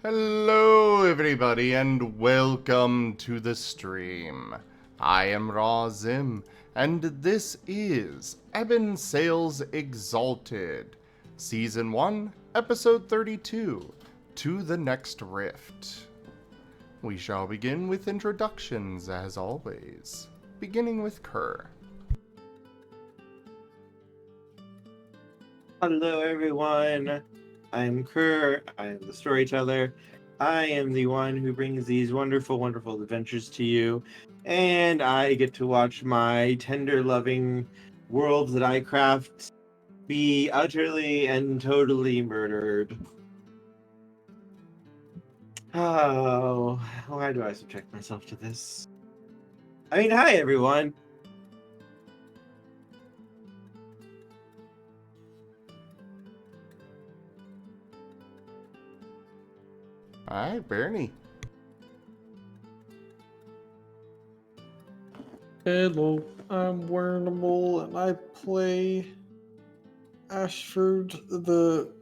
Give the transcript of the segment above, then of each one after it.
Hello everybody and welcome to the stream. I am Raw Zim and this is Ebon Sales Exalted, Season 1, Episode 32, To the Next Rift. We shall begin with introductions as always, beginning with Kerr. Hello everyone, I'm Kerr, I am the Storyteller. I am the one who brings these wonderful, wonderful adventures to you, and I get to watch my tender, loving worlds that I craft be utterly and totally murdered. Oh, why do I subject myself to this? I mean, hi everyone! Alright, Bernie. Hello, I'm Wearable and I play Ashford, the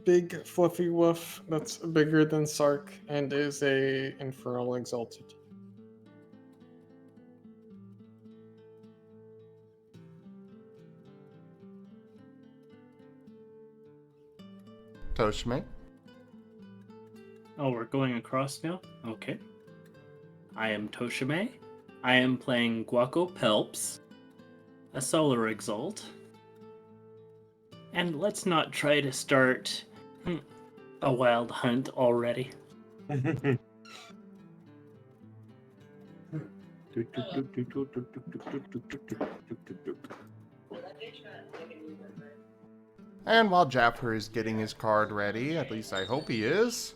big fluffy wolf that's bigger than Sarc and is a Infernal Exalted. Tochemay. Oh, we're going across now? Okay. I am Tochemay. I am playing Gaueko Pelps, a Solar Exalt. And let's not try to start a wild hunt already. And while Jaffer is getting his card ready, at least I hope he is,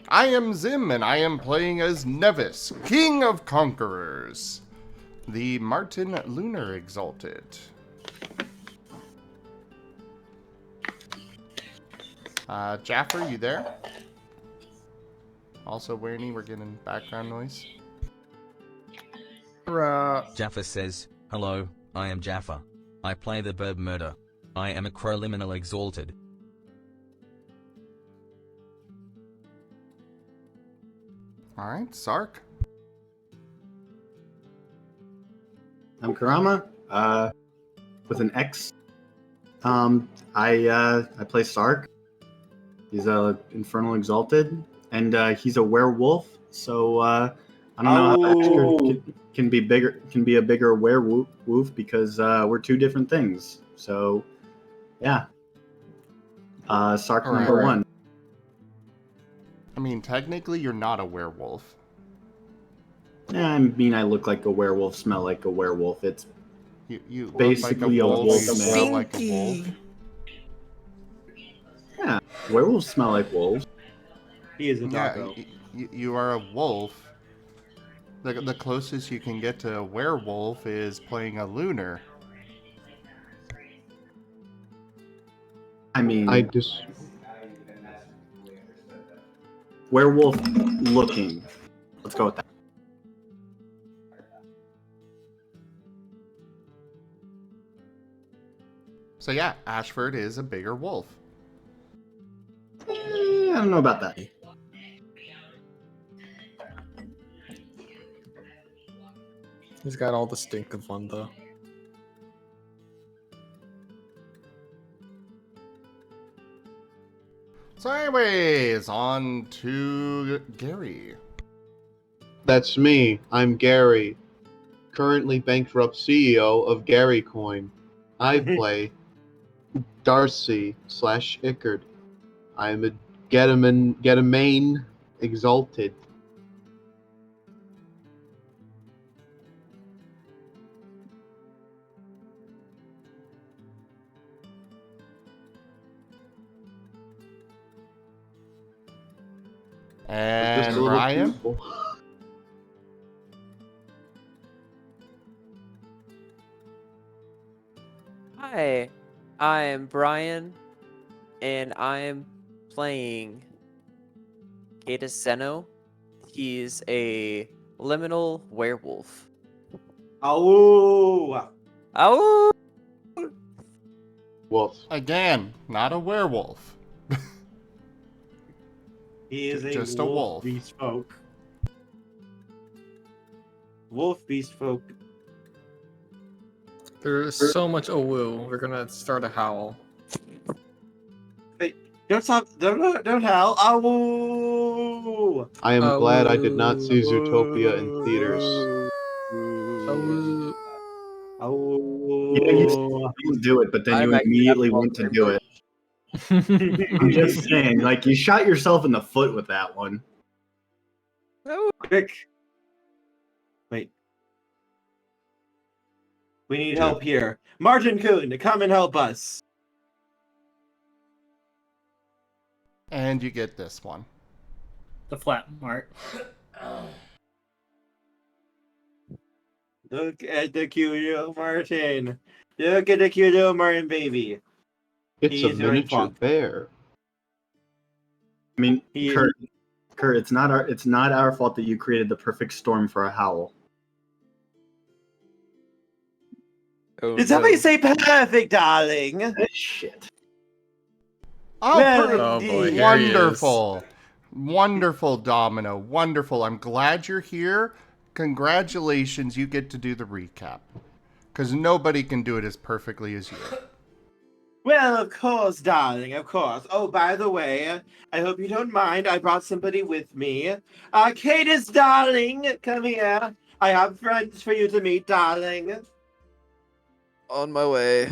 I am Zim, and I am playing as Nevis, King of Conquerors, the Marten Lunar Exalted. Jaffer, you there? Also, Wernie, we're getting background noise. Jaffer says, "Hello, I am Jaffer. I play the bird murder. I am a Crowliminal Exalted." Alright, Sarc. I'm Kurama, with an X. I play Sarc. He's a Infernal Exalted, and he's a werewolf. So I don't know how Ashford can be bigger. Can be a bigger werewolf because we're two different things. So yeah, Sarc number one. I mean, technically, you're not a werewolf. Yeah, I mean, I look like a werewolf, smell like a werewolf. It's You basically look like a wolf smell like a wolf. Yeah, werewolves smell like wolves. He is a Yeah, doggo. you are a wolf. The closest you can get to a werewolf is playing a lunar. I mean, werewolf looking. Let's go with that. So yeah, Ashford is a bigger wolf. I don't know about that. He's got all the stink of one though. So anyways, on to Gary. That's me. I'm Gary, currently bankrupt CEO of Gary Coin. I play Darcy/Ickard. I'm a Getamain Exalted. And Just a little Ryan. people. Hi, I'm Brian, and I'm playing Seno. He's a liminal werewolf. Oh! Oh! Wolf. Again, not a werewolf. He is Just a wolf. beast folk. Wolf beast folk. There's so much owu. We're gonna start a howl. Don't stop! Don't howl! Oh! I am glad I did not see Zootopia in theaters. Owu. Oh! Yeah, you do it, but then I'm you actually immediately not want to very do much. it. I'm just saying, like, you shot yourself in the foot with that one. Quick! Wait. We need help here. Marten Kun, come and help us. And you get this one. The flat mark. Look at the cute little Marten. Look at the cute little Marten baby. It's He a is very miniature plump. bear. I mean, He is- Kurt, it's not our fault that you created the perfect storm for a howl. Oh, Did somebody no. say perfect, darling? Shit. Oh, Well, Oh boy, indeed. here he is. wonderful. Wonderful, Domino. Wonderful. I'm glad you're here. Congratulations, you get to do the recap. Because nobody can do it as perfectly as you. Well, of course, darling, of course. Oh, by the way, I hope you don't mind. I brought somebody with me. Cadis, darling, come here. I have friends for you to meet, darling. On my way.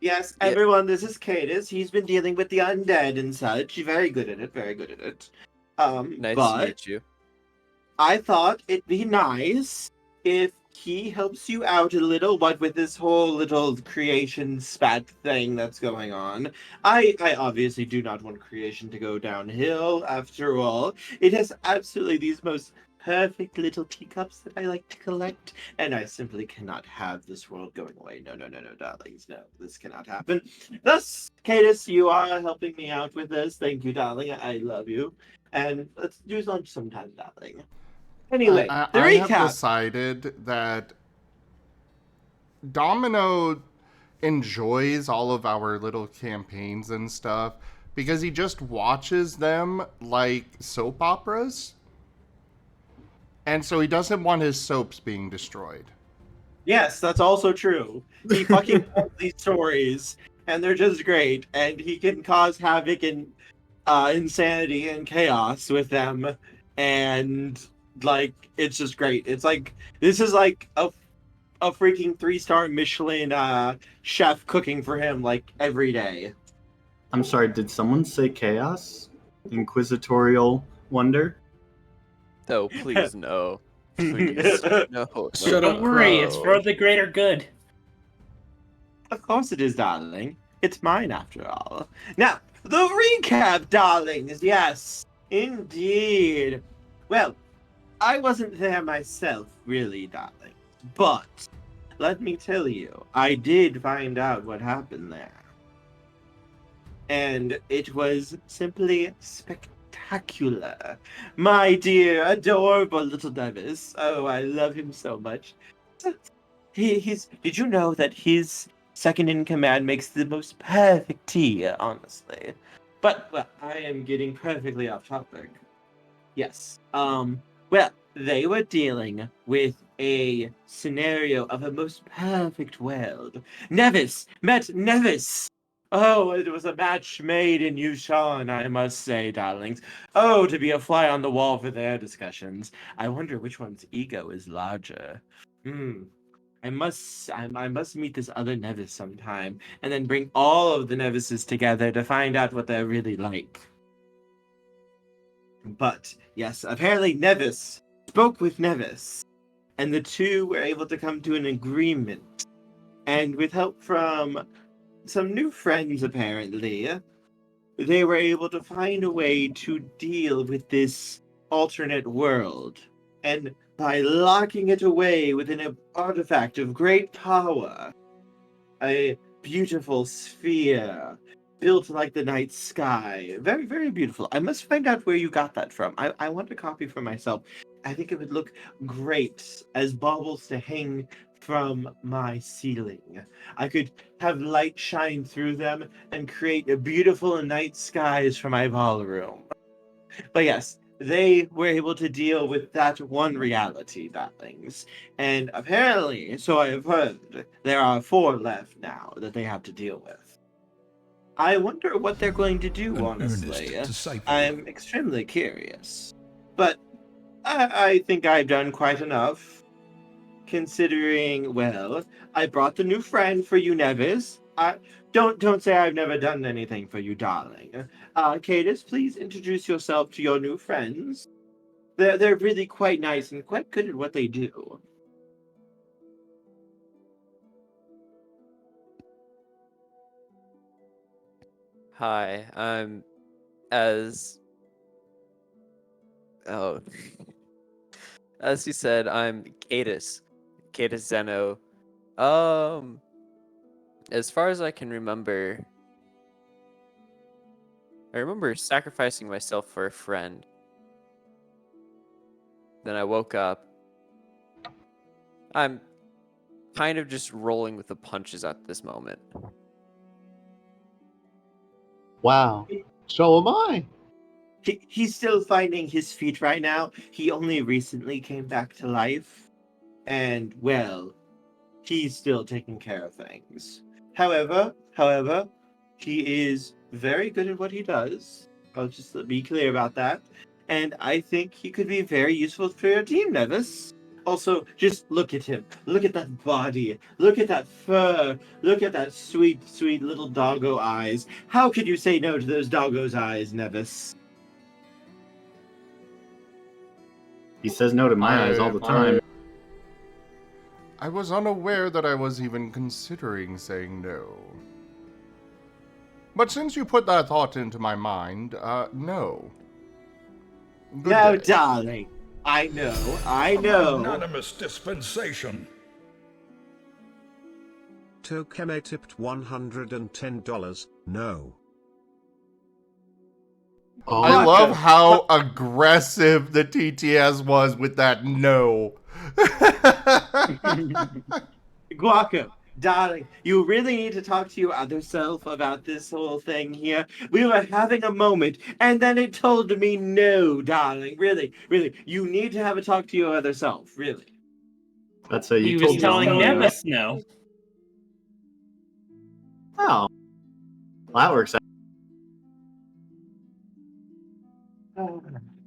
Yes, Yeah. everyone, this is Cadis. He's been dealing with the undead and such. Very good at it, very good at it. Nice to but meet you. I thought it'd be nice if he helps you out a little, what with this whole little creation spat thing that's going on. I obviously do not want creation to go downhill, after all. It has absolutely these most perfect little teacups that I like to collect, and I simply cannot have this world going away. No, darlings, no, this cannot happen. Thus, Cadis, you are helping me out with this. Thank you, darling. I love you. And let's do lunch sometime, darling. Anyway, the I have recap. decided that Domino enjoys all of our little campaigns and stuff because he just watches them like soap operas. And so he doesn't want his soaps being destroyed. Yes, that's also true. He fucking loves these stories, and they're just great. And he can cause havoc and insanity and chaos with them, and like it's just great. It's like this is like a freaking 3-star Michelin chef cooking for him like every day. I'm sorry, did someone say chaos? Inquisitorial wonder? No, please, no. Please. No. Shut Don't up, worry, it's Crow. for the greater good. Of course it is, darling. It's mine after all. Now, the recap, darlings. Yes, indeed. Well, I wasn't there myself, really, darling. But let me tell you, I did find out what happened there. And it was simply spectacular. My dear, adorable little Davis. Oh, I love him so much. He's. Did you know that his second in command makes the most perfect tea, honestly? But, well, I am getting perfectly off topic. Yes. Well, they were dealing with a scenario of a most perfect world. Nevis met Nevis. Oh, it was a match made in Yushan, I must say, darlings. Oh, to be a fly on the wall for their discussions. I wonder which one's ego is larger. I must meet this other Nevis sometime, and then bring all of the Nevises together to find out what they're really like. But yes, apparently Nevis spoke with Nevis, and the two were able to come to an agreement. And with help from some new friends, apparently, they were able to find a way to deal with this alternate world. And by locking it away within an artifact of great power, a beautiful sphere built like the night sky. Very, very beautiful. I must find out where you got that from. I want a copy for myself. I think it would look great as baubles to hang from my ceiling. I could have light shine through them and create a beautiful night skies for my ballroom. But yes, they were able to deal with that one reality, darlings. And apparently, so I have heard, there are 4 left now that they have to deal with. I wonder what they're going to do, An honestly. earnest disciple. I'm extremely curious. But I think I've done quite enough. Considering, well, I brought the new friend for you, Nevis. Don't say I've never done anything for you, darling. Cadis, please introduce yourself to your new friends. They're really quite nice and quite good at what they do. Hi, I'm as oh as you said, I'm Cadis Zeno. As far as I can remember, I remember sacrificing myself for a friend. Then I woke up. I'm kind of just rolling with the punches at this moment. Wow. So am I. He's still finding his feet right now. He only recently came back to life. And, well, he's still taking care of things. However, he is very good at what he does. I'll just be clear about that. And I think he could be very useful for your team, Nevis. Also, just look at him. Look at that body. Look at that fur. Look at that sweet, sweet little doggo eyes. How could you say no to those doggo's eyes, Nevis? He says no to my eyes all the time. I was unaware that I was even considering saying no. But since you put that thought into my mind, no. Good No, day. darling. I know. Anonymous dispensation. Tochemay tipped $110. No. Oh, I love how aggressive the TTS was with that no. Gaueko, darling, you really need to talk to your other self about this whole thing here. We were having a moment, and then it told me no, darling. Really, you need to have a talk to your other self, really. That's a He you was told telling me no. Nevis no. Oh. Well, that works out.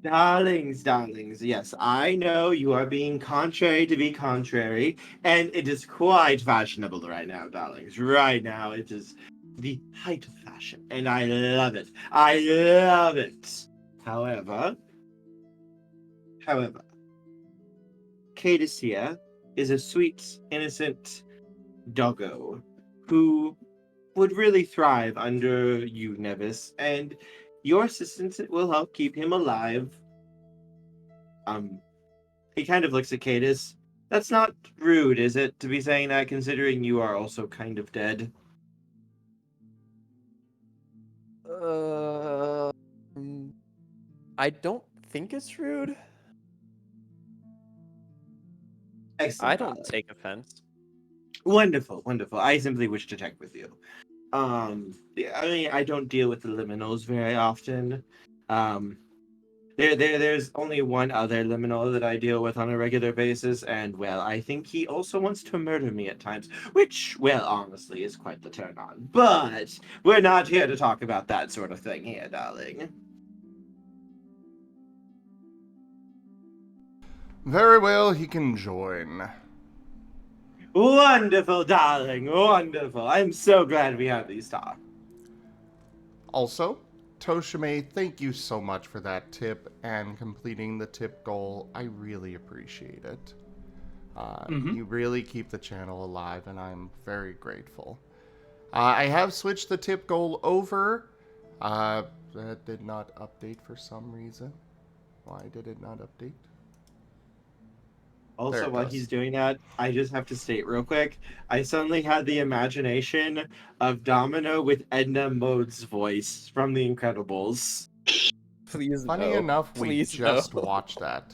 Darlings, yes, I know you are being contrary to be contrary, and it is quite fashionable right now, darlings. Right now, it is the height of fashion, and I love it. I love it. However, Cadis here is a sweet, innocent doggo who would really thrive under you, Nevis, and your assistance will help keep him alive. He kind of looks at Cadis. That's not rude, is it, to be saying that, considering you are also kind of dead? I don't think it's rude. Excellent. I don't take offense. Wonderful. I simply wish to check with you. Yeah, I mean, I don't deal with the liminals very often. There's only one other liminal that I deal with on a regular basis, and, well, I think he also wants to murder me at times, which, well, honestly, is quite the turn on. But we're not here to talk about that sort of thing here, darling. Very well, he can join. Wonderful, darling, wonderful. I'm so glad we have these talks. Also, Tochemay, thank you so much for that tip and completing the tip goal. I really appreciate it. You really keep the channel alive, and I'm very grateful. I have switched the tip goal over. That did not update for some reason. Why did it not update? Also, while he's doing that, I just have to state real quick, I suddenly had the imagination of Domino with Edna Mode's voice from The Incredibles. Please Funny no. enough, we Please just no. watched that.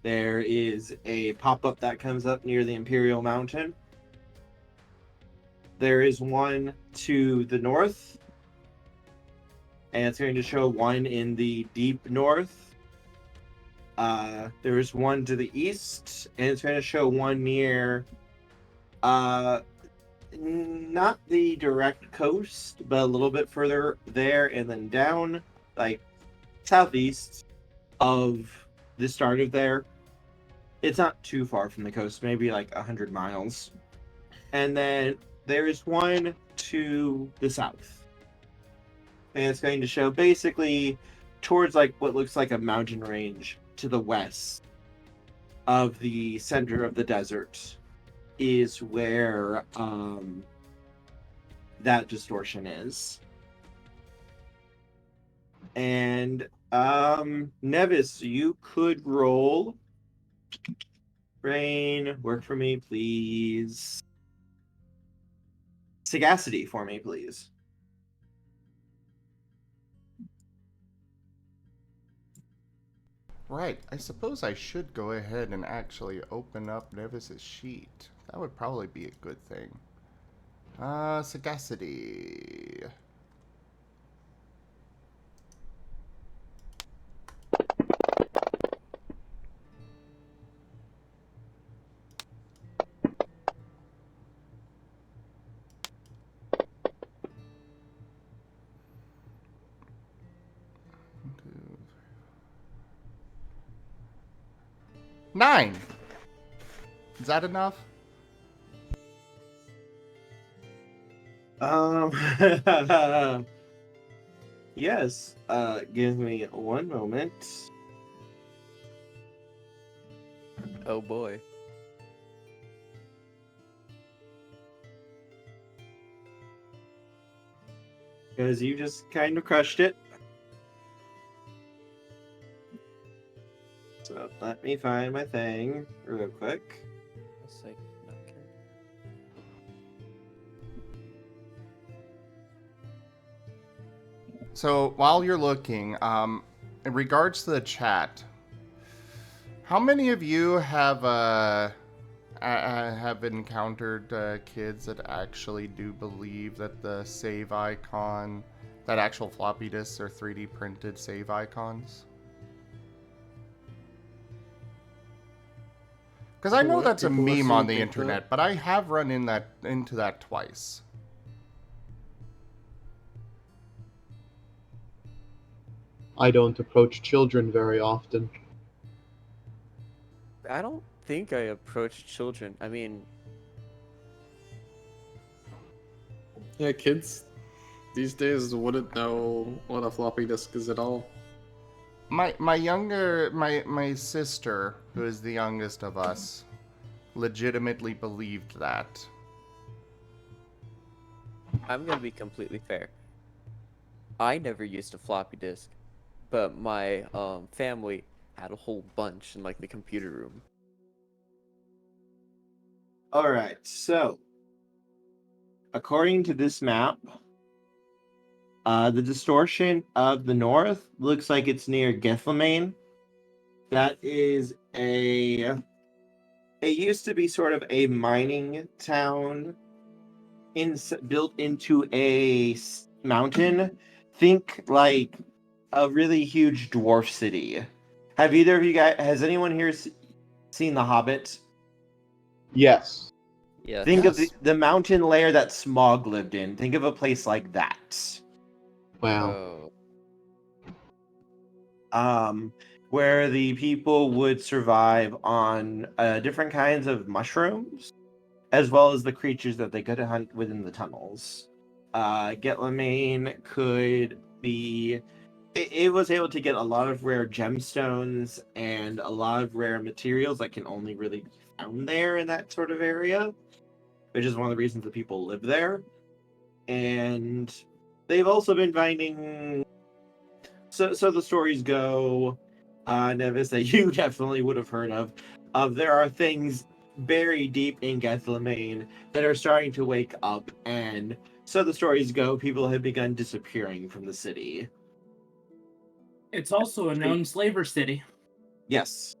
There is a pop-up that comes up near the Imperial Mountain. There is one to the north, and it's going to show one in the deep north. There is one to the east, and it's going to show one near, not the direct coast, but a little bit further there, and then down, like, southeast of the start of there. It's not too far from the coast, maybe like 100 miles. And then there is one to the south. And it's going to show basically towards like what looks like a mountain range to the west of the center of the desert is where that distortion is. And Nevis, you could roll. Brain, work for me, please. Sagacity for me, please. Right, I suppose I should go ahead and actually open up Nevis's sheet. That would probably be a good thing. Sagacity. Nine. Is that enough? Yes. Give me one moment. Oh boy. Because you just kind of crushed it. So let me find my thing real quick. It's like, okay. So while you're looking, in regards to the chat, how many of you have encountered kids that actually do believe that the save icon, that actual floppy disks are 3D printed save icons? Because I know What? that's a People meme on actually the think that? internet, but I have run into that twice. I don't approach children very often. I don't think I approach children. I mean, Yeah, kids these days wouldn't know what a floppy disk is at all. My sister, who is the youngest of us, legitimately believed that. I'm gonna be completely fair. I never used a floppy disk, but my family had a whole bunch in like the computer room. Alright, so according to this map, the distortion of the north looks like it's near Gethlemane. That is it used to be sort of a mining town built into a mountain. Think like a really huge dwarf city. Have either of you guys, has anyone here seen The Hobbit? Yes. Yeah. Think of the mountain layer that Smaug lived in. Think of a place like that. Wow. Where the people would survive on different kinds of mushrooms, as well as the creatures that they could hunt within the tunnels. Gethlemane could be... It was able to get a lot of rare gemstones and a lot of rare materials that can only really be found there in that sort of area, which is one of the reasons that people live there. And they've also been finding... So the stories go, Nevis, that you definitely would have heard of there are things buried deep in Gethlemane that are starting to wake up, and so the stories go, people have begun disappearing from the city. It's also a known slaver city. Yes.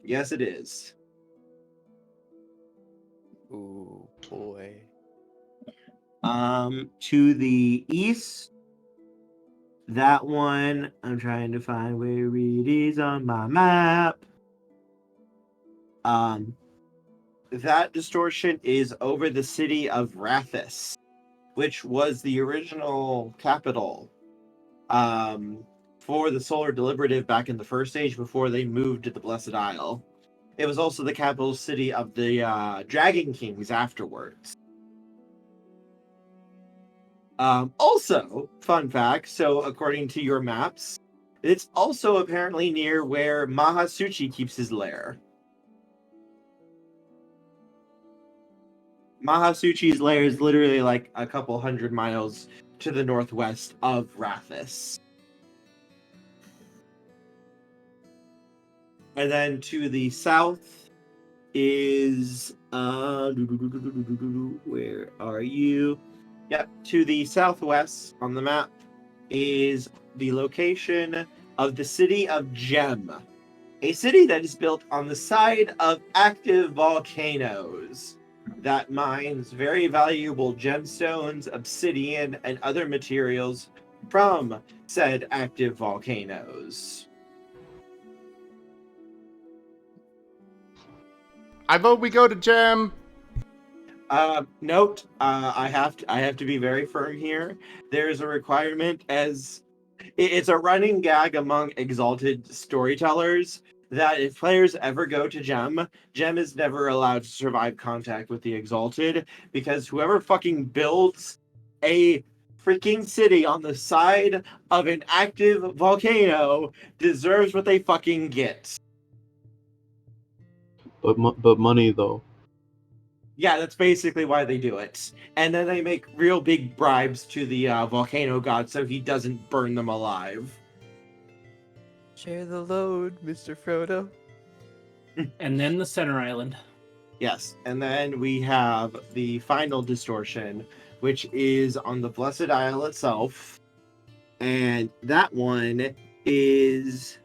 Yes, it is. Ooh, boy. To the east, that one, I'm trying to find where it is on my map. That distortion is over the city of Rathis, which was the original capital for the Solar Deliberative back in the first age before they moved to the Blessed Isle. It was also the capital city of the Dragon Kings afterwards. Also, fun fact, so according to your maps, it's also apparently near where Mahasuchi keeps his lair. Mahasuchi's lair is literally like a couple 100 miles to the northwest of Rathis. And then to the south is where are you? Yep, to the southwest on the map is the location of the city of Gem, a city that is built on the side of active volcanoes that mines very valuable gemstones, obsidian, and other materials from said active volcanoes. I vote we go to Gem. Note, I have to be very firm here. There is a requirement, as it's a running gag among Exalted storytellers, that if players ever go to Gem, Gem is never allowed to survive contact with the Exalted, because whoever fucking builds a freaking city on the side of an active volcano deserves what they fucking get. But money though. Yeah, that's basically why they do it. And then they make real big bribes to the volcano god so he doesn't burn them alive. Share the load, Mr. Frodo. And then the center island. Yes, and then we have the final distortion, which is on the Blessed Isle itself. And that one is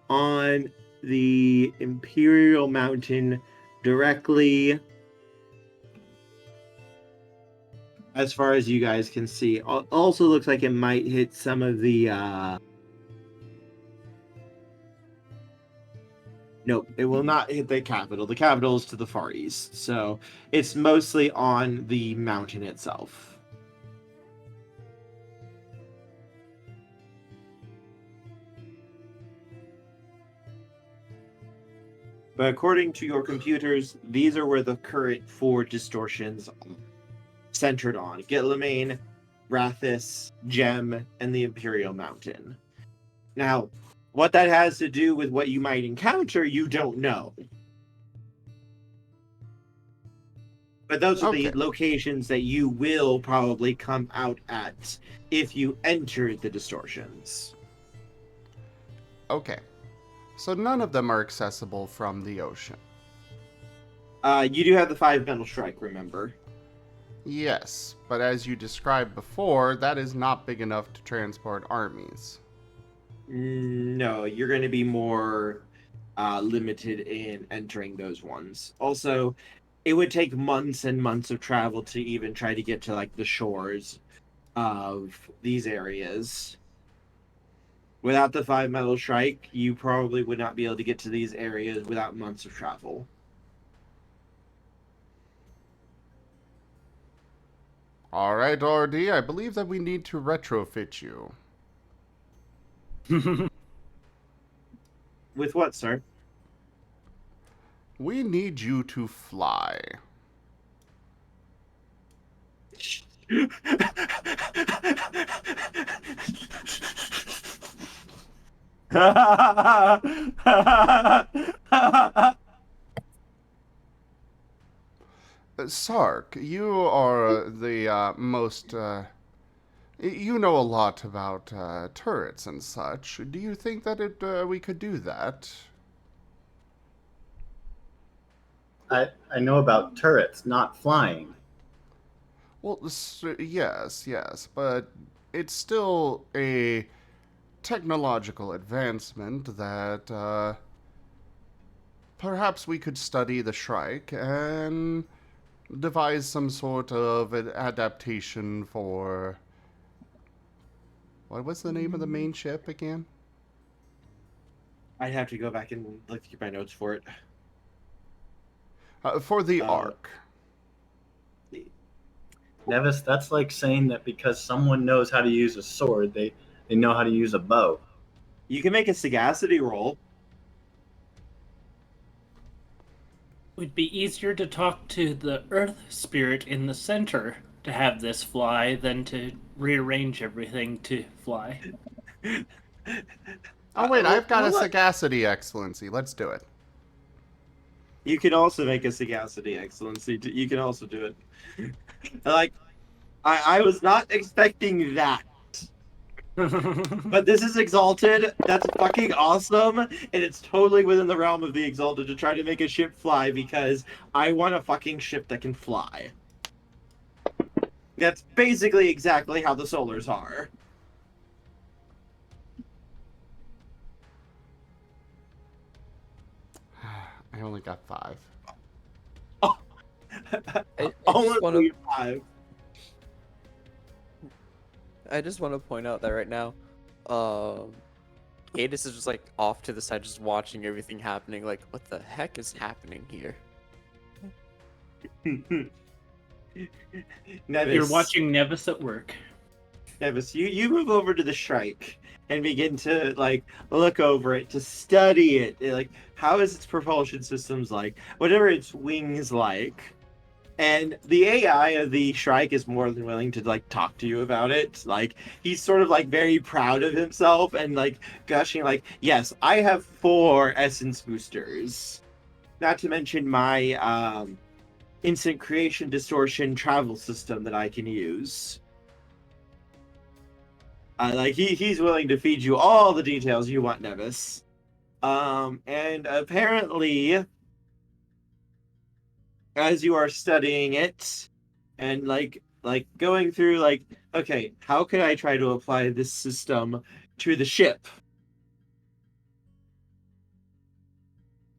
on the Imperial Mountain directly as far as you guys can see. Also looks like it might hit some of the nope, it will not hit the capital. The capital is to the far east, so it's mostly on the mountain itself. But according to your computers, these are where the current 4 distortions are centered on: Gitlamane, Rathis, Gem, and the Imperial Mountain. Now, what that has to do with what you might encounter, you don't know. But those are the locations that you will probably come out at if you enter the distortions. Okay. So none of them are accessible from the ocean. You do have the 5 metal strike, remember? Yes, but as you described before, that is not big enough to transport armies. No, you're going to be more limited in entering those ones. Also, it would take months and months of travel to even try to get to like the shores of these areas. Without the 5 metal strike, you probably would not be able to get to these areas without months of travel. All right, RD, I believe that we need to retrofit you. With what, sir? We need you to fly. Sarc, you are the most, you know a lot about turrets and such. Do you think that we could do that? I know about turrets, not flying. Well, yes, but it's still a technological advancement that perhaps we could study the Shrike and devise some sort of an adaptation for... What was the name of the main ship again? I'd have to go back and look through my notes for it. For the Ark. Nevis, that's like saying that because someone knows how to use a sword, they know how to use a bow. You can make a sagacity roll. It would be easier to talk to the Earth Spirit in the center to have this fly than to rearrange everything to fly. Oh wait, I've got a sagacity excellency. Let's do it. You can also make a sagacity excellency. You can also do it. Like, I was not expecting that. But this is Exalted. That's fucking awesome. And it's totally within the realm of the Exalted to try to make a ship fly because I want a fucking ship that can fly. That's basically exactly how the Solars are. I only got 5. Oh. Only 5. I just want to point out that right now, Cadis is just like off to the side, just watching everything happening. Like, what the heck is happening here? Nevis, You're watching Nevis at work. Nevis, you move over to the Shrike and begin to like look over it, to study it. Like, how is its propulsion systems like? Whatever its wings like. And the AI of the Shrike is more than willing to like talk to you about it. Like, he's sort of like very proud of himself and like gushing like, yes, I have 4 essence boosters. Not to mention my instant creation distortion travel system that I can use. Like he's willing to feed you all the details you want, Nevis. And apparently, as you are studying it and like going through like, okay, how can I try to apply this system to the ship?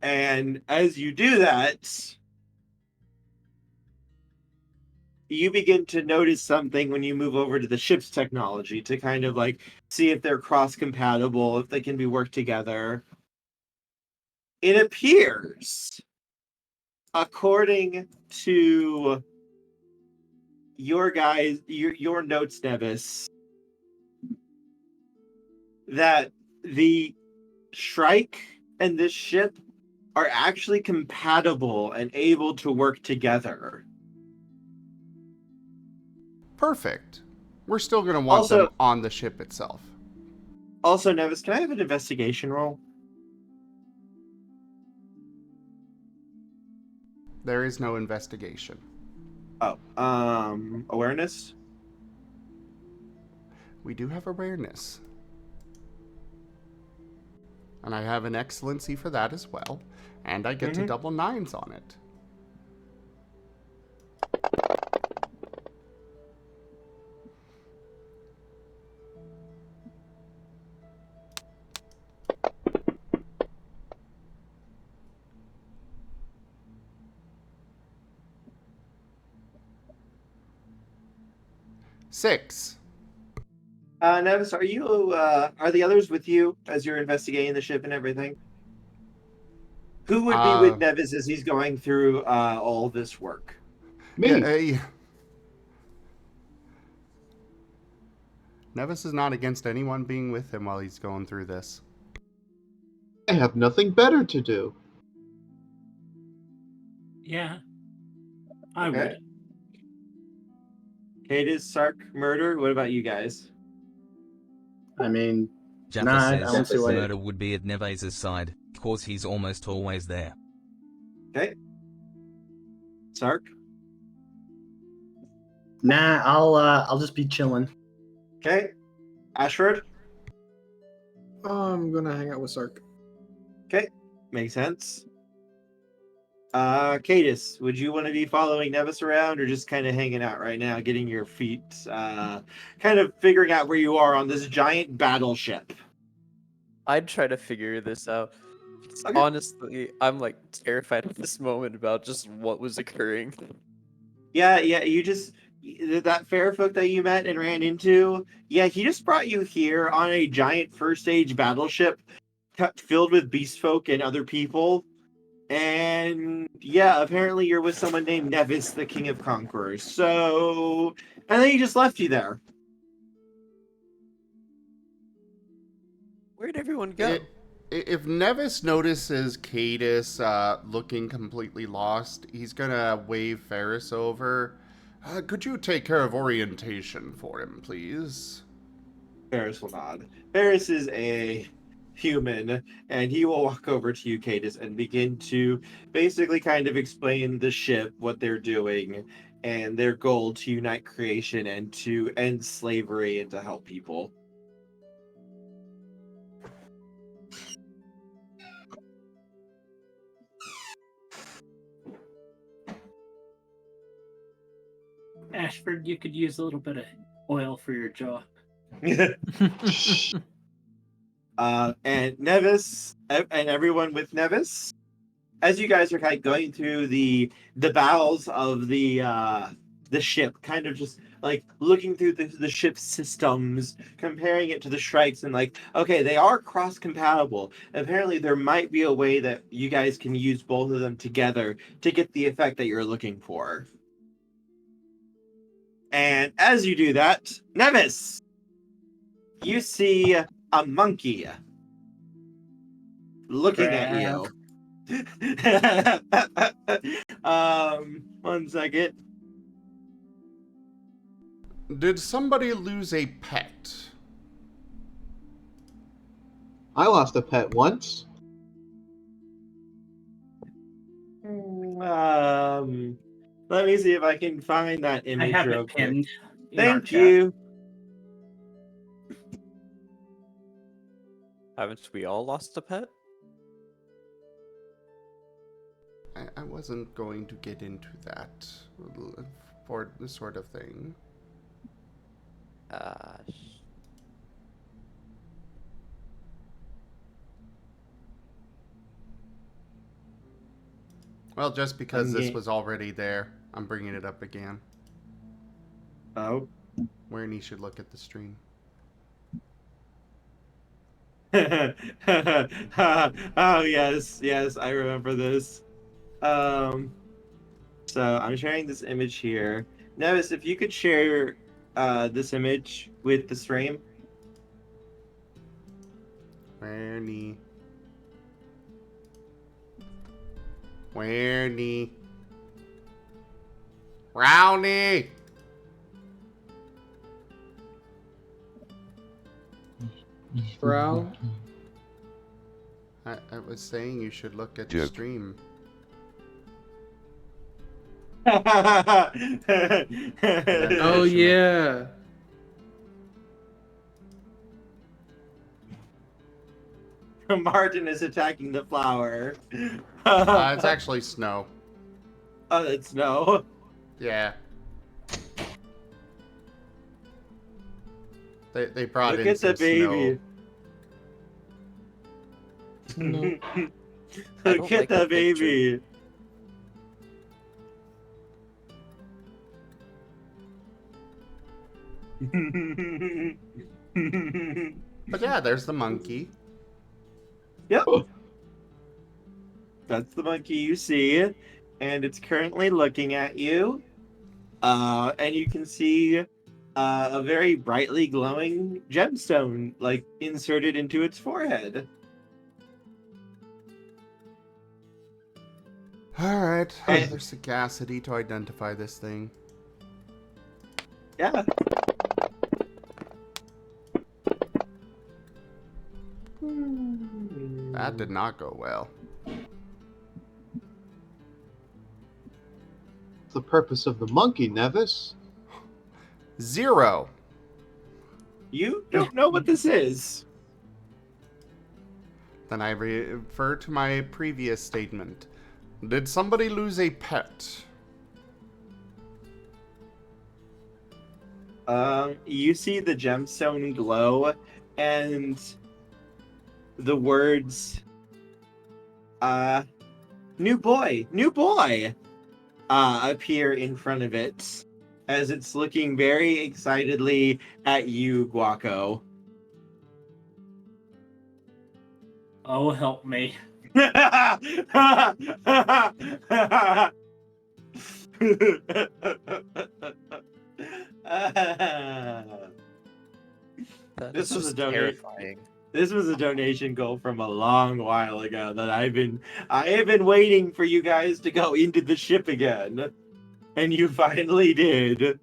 And as you do that, you begin to notice something when you move over to the ship's technology to kind of like see if they're cross-compatible, if they can be worked together. It appears, according to your notes, Nevis, that the Shrike and this ship are actually compatible and able to work together. Perfect. We're still going to want them on the ship itself. Also, Nevis, can I have an investigation roll? There is no investigation. Oh, awareness? We do have awareness. And I have an excellency for that as well. And I get to double 9s on it. Six. Nevis, are the others with you as you're investigating the ship and everything? Who would be with Nevis as he's going through all this work? Me. Nevis is not against anyone being with him while he's going through this. I have nothing better to do. Yeah. I would. Cadis, Sarc, Murder, what about you guys? I mean, Jaffer I don't says see why. Murder would be at Neves' side, cause he's almost always there. Okay. Sarc? Nah, I'll just be chilling. Okay. Ashford? I'm gonna hang out with Sarc. Okay. Makes sense. Cadis, would you want to be following Nevis around or just kind of hanging out right now, getting your feet, kind of figuring out where you are on this giant battleship? I'd try to figure this out. Okay. Honestly, I'm like terrified at this moment about just what was occurring. Yeah, you just that fair folk that you met and ran into. Yeah, he just brought you here on a giant first age battleship filled with beast folk and other people. And yeah, apparently you're with someone named Nevis, the King of Conquerors. So, and then he just left you there. Where'd everyone go? If Nevis notices Cadus looking completely lost, he's gonna wave Ferris over. Could you take care of orientation for him, please? Ferris will nod. Ferris is a human, and he will walk over to you, Cadus, and begin to basically kind of explain the ship, what they're doing, and their goal to unite creation and to end slavery and to help people. Ashford, you could use a little bit of oil for your jaw. And Nevis and everyone with Nevis, as you guys are kind of going through the bowels of the ship, kind of just like looking through the ship's systems, comparing it to the strikes, and like, okay, they are cross compatible. Apparently, there might be a way that you guys can use both of them together to get the effect that you're looking for. And as you do that, Nevis, you see a monkey looking at you. 1 second. Did somebody lose a pet? I lost a pet once. Let me see if I can find that I image have real it quick. pinned. In our Thank chat. you. Haven't we all lost a pet? I wasn't going to get into that for this sort of thing. Well, just because this was already there, I'm bringing it up again. Oh. Wernie should look at the stream. Oh yes, I remember this. So I'm sharing this image here. Nevis, if you could share this image with the stream. Wernie. Wernie. Brownie! Brown. I was saying you should look at the Joke. stream. Oh yeah. Marten is attacking the flower. It's actually snow. Oh, it's snow. Yeah. They brought Look in at some the baby. No. Look at the baby. But yeah, there's the monkey. Yep. That's the monkey you see, and it's currently looking at you. And you can see a very brightly glowing gemstone, like inserted into its forehead. Alright, And- there's sagacity to identify this thing. Yeah. That did not go well. The purpose of the monkey, Nevis. 0. You don't know what this is. Then I refer to my previous statement. Did somebody lose a pet? You see the gemstone glow, and the words new boy, appear in front of it as it's looking very excitedly at you, Gaueko. Oh, help me. That This is was a just donation. terrifying. This was a donation goal from a long while ago that I have been waiting for you guys to go into the ship again, and you finally did.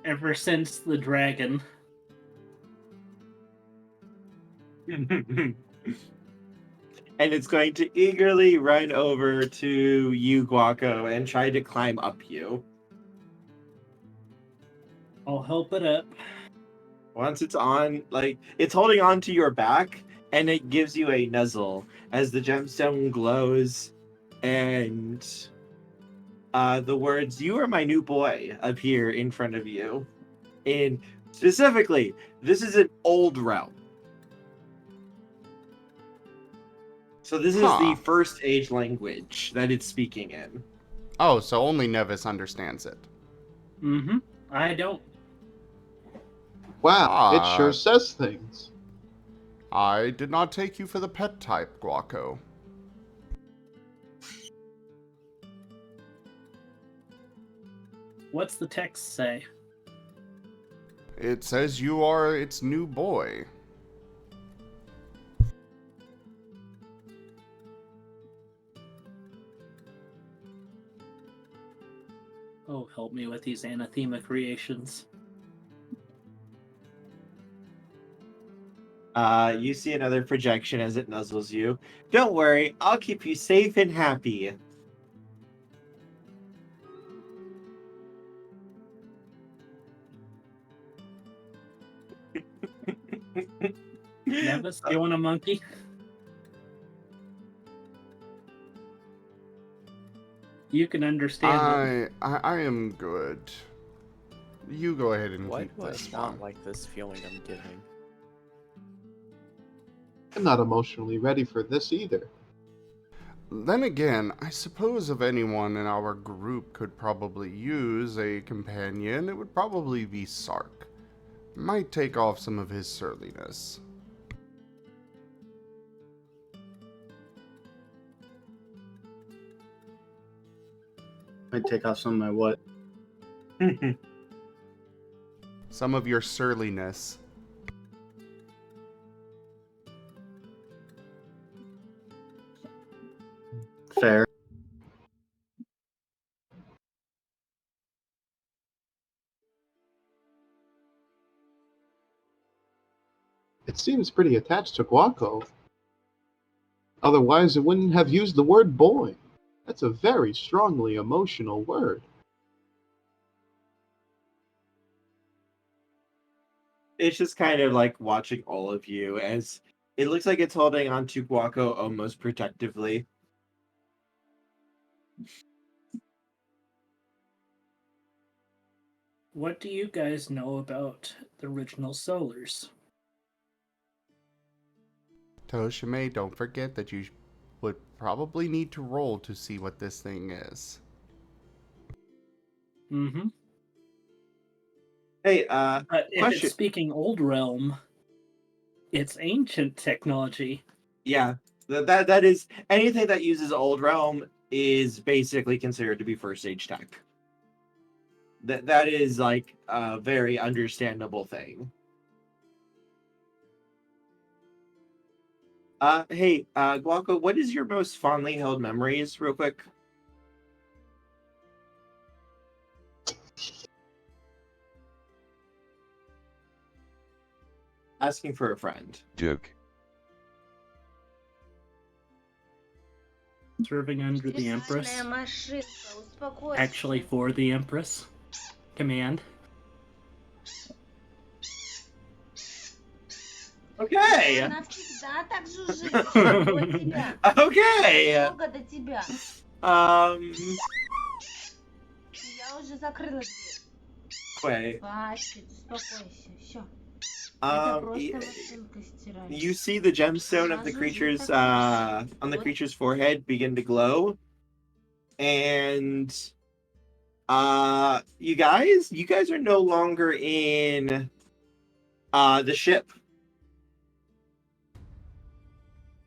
Ever since the dragon. And it's going to eagerly run over to you, Gaueko, and try to climb up you. I'll help it up. Once it's on, like, it's holding on to your back, and it gives you a nuzzle as the gemstone glows, and the words, "You are my new boy," appear in front of you. And specifically, this is an old realm. So this is the first age language that it's speaking in. Oh, so only Nevis understands it. Mm-hmm. I don't. Wow, it sure says things. I did not take you for the pet type, Gaueko. What's the text say? It says you are its new boy. Oh, help me with these anathema creations. You see another projection as it nuzzles you. Don't worry, I'll keep you safe and happy. Nevis, do you want a monkey? You can understand it. I am good. You go ahead and Why keep do I this not one. like this feeling I'm getting? I'm not emotionally ready for this either. Then again, I suppose if anyone in our group could probably use a companion, it would probably be Sarc. Might take off some of his surliness. I'd take off some of my what? Some of your surliness. Fair. It seems pretty attached to Gaueko. Otherwise, it wouldn't have used the word boy. That's a very strongly emotional word. It's just kind of like watching all of you as it looks like it's holding on to Gaueko almost protectively. What do you guys know about the original Solars? Tochemay, don't forget that you would probably need to roll to see what this thing is. Mm-hmm. Hey, But if question. it's speaking Old Realm, it's ancient technology. Yeah, that is anything that uses Old Realm is basically considered to be first age tech. That is like a very understandable thing. Hey, Gaueko, what is your most fondly held memories, real quick? Asking for a friend. Duke. Serving under the Empress. Actually, for the Empress. Command. Okay. Okay. Wait. You see the gemstone of the creature's on the creature's forehead begin to glow, and you guys are no longer in the ship.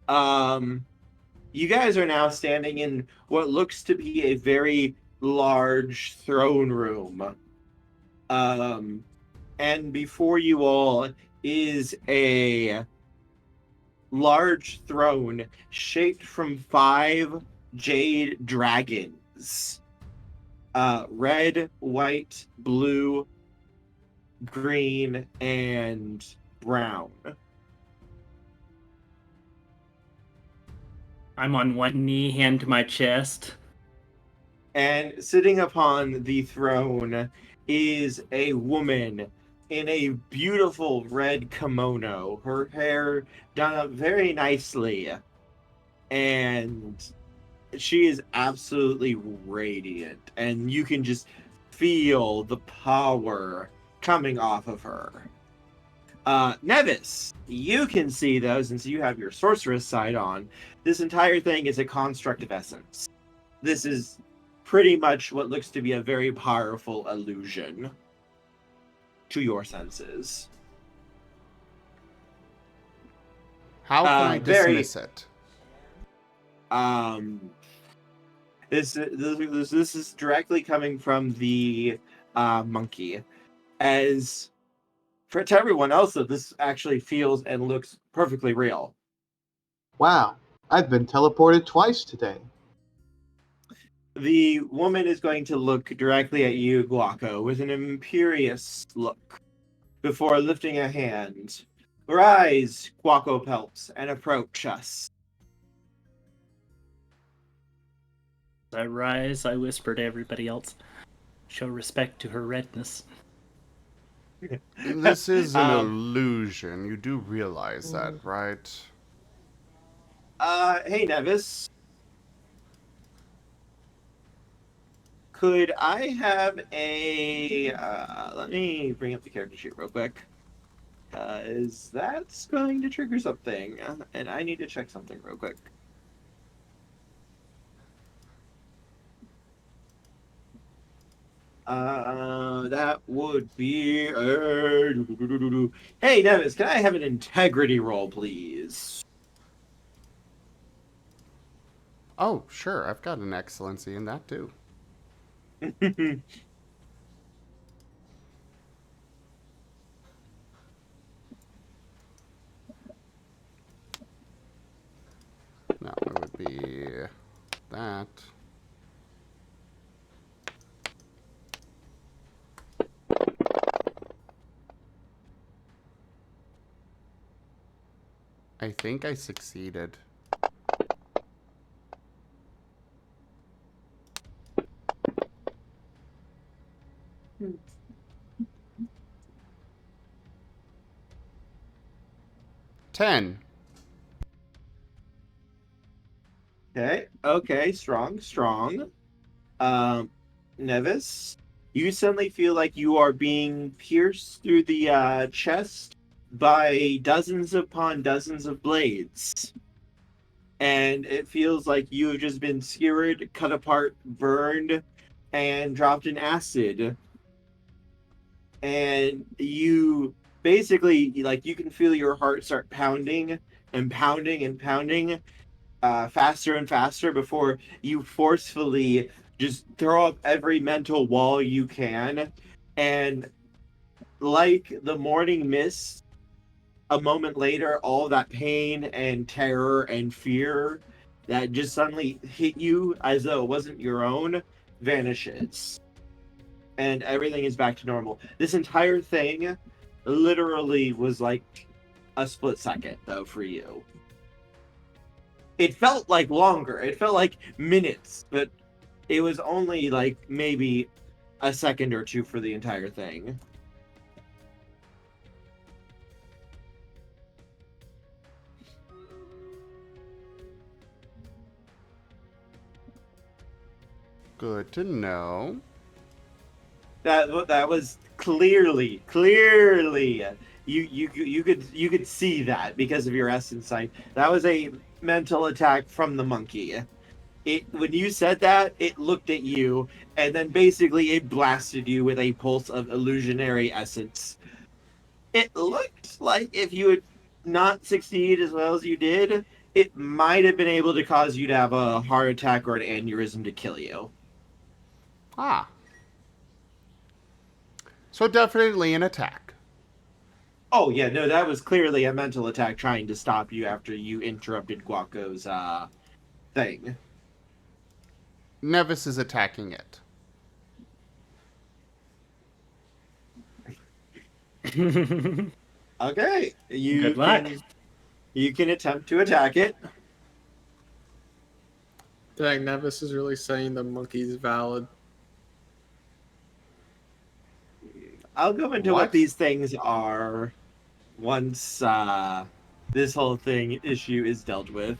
You guys are now standing in what looks to be a very large throne room. And before you all is a large throne shaped from 5 jade dragons. Red, white, blue, green, and brown. I'm on one knee, hand to my chest. And sitting upon the throne is a woman in a beautiful red kimono, her hair done up very nicely, and she is absolutely radiant, and you can just feel the power coming off of her. Nevis, you can see, though, since you have your sorceress side on, this entire thing is a construct of essence. This is pretty much what looks to be a very powerful illusion to your senses. How can I dismiss it? This is directly coming from the monkey. As to everyone else, though, this actually feels and looks perfectly real. Wow, I've been teleported twice today. The woman is going to look directly at you, Gaueko, with an imperious look before lifting a hand. Rise, Gaueko Pelps, and approach us. As I rise, I whisper to everybody else, show respect to her redness. This is an illusion. You do realize that, right? Hey, Nevis. Could I have a... let me bring up the character sheet real quick. Because that's going to trigger something. And I need to check something real quick. That would be... Hey, Nevis, can I have an integrity roll, please? Oh, sure. I've got an excellency in that, too. No, it would be that. I think I succeeded. Ten. Okay, strong. Nevis, you suddenly feel like you are being pierced through the chest by dozens upon dozens of blades. And it feels like you have just been skewered, cut apart, burned, and dropped in acid. And you basically, like, you can feel your heart start pounding and pounding and pounding faster and faster before you forcefully just throw up every mental wall you can. And like the morning mist, a moment later, all that pain and terror and fear that just suddenly hit you as though it wasn't your own vanishes. And everything is back to normal. This entire thing literally was like a split second, though, for you. It felt like longer. It felt like minutes, but it was only like maybe a second or two for the entire thing. Good to know. That was clearly you could see that because of your essence sight. That was a mental attack from the monkey. It when you said that, it looked at you, and then basically it blasted you with a pulse of illusionary essence. It looked like if you had not succeed as well as you did, it might have been able to cause you to have a heart attack or an aneurysm to kill you. Ah. So definitely an attack. Oh yeah, no, that was clearly a mental attack trying to stop you after you interrupted Gaueko's thing. Nevis is attacking it. Okay, Good luck. You can attempt to attack it. Dang, Nevis is really saying the monkey's valid. I'll go into what What? these things are once this whole issue is dealt with.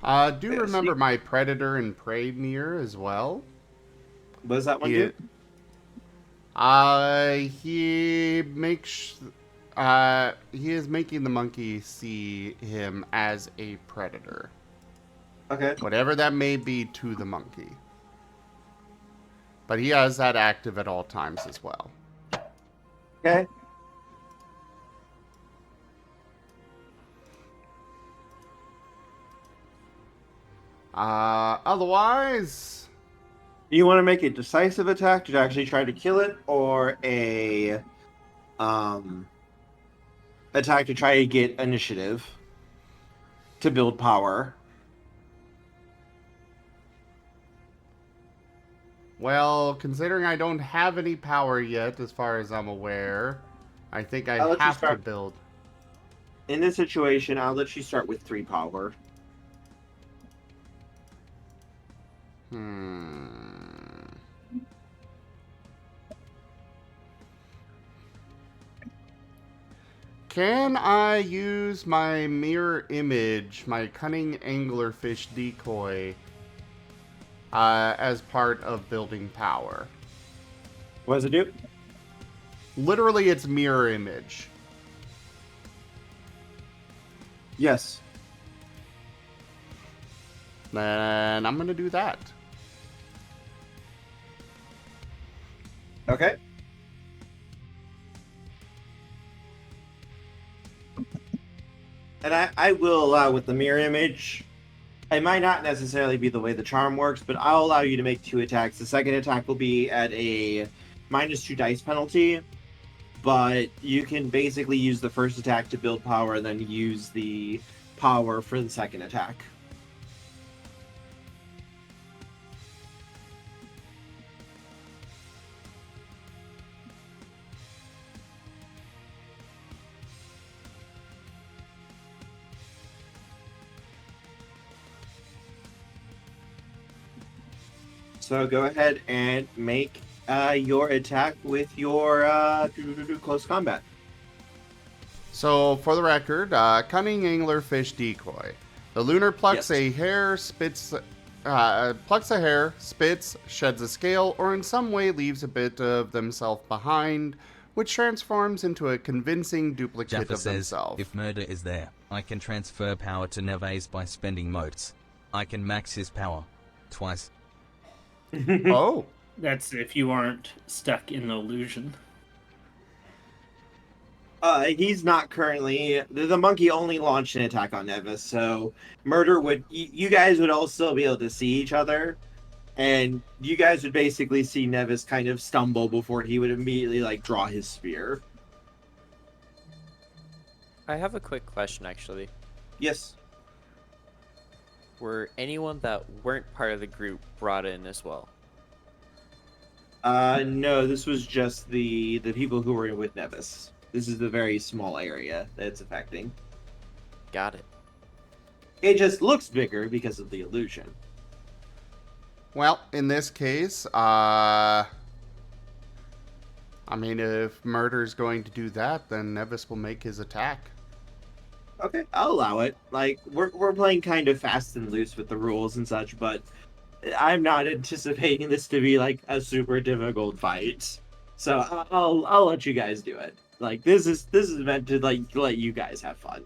Do Yes, remember my predator and prey mirror as well? What does that one He- do? He makes. He is making the monkey see him as a predator. Okay. Whatever that may be to the monkey. But he has that active at all times as well. Okay. Otherwise, You want to make a decisive attack to actually try to kill it, or a attack to try to get initiative to build power? well, considering I don't have any power yet, as far as I'm aware, I think I I'll let you have to start. build. In this situation, I'll let you start with 3 power. Can I use my mirror image, my cunning anglerfish decoy, as part of building power? What does it do? Literally, it's mirror image. Yes. Then I'm gonna do that. Okay. And I will allow with the mirror image. It might not necessarily be the way the charm works, but I'll allow you to make 2 attacks. The second attack will be at a -2 dice penalty, but you can basically use the first attack to build power and then use the power for the second attack. So go ahead and make your attack with your close combat. So, for the record, cunning anglerfish decoy. The lunar plucks Yes. a hair, spits spits, sheds a scale, or in some way leaves a bit of themselves behind, which transforms into a convincing duplicate Jaffer of says, themselves. if murder is there, I can transfer power to Neves by spending motes. I can max his power. Twice. Oh, That's if you aren't stuck in the illusion. He's not currently. The monkey only launched an attack on Nevis, so murder would. You guys would all still be able to see each other, and you guys would basically see Nevis kind of stumble before he would immediately draw his spear. I have a quick question, actually. Yes. Were anyone that weren't part of the group brought in as well? No, this was just the people who were with Nevis. This is the very small area that it's affecting. Got it. It just looks bigger because of the illusion. well, in this case, I mean, if Murder's going to do that, then Nevis will make his attack. Okay, I'll allow it. Like, we're playing kind of fast and loose with the rules and such, but I'm not anticipating this to be like a super difficult fight. So I'll let you guys do it. Like, this is meant to like let you guys have fun.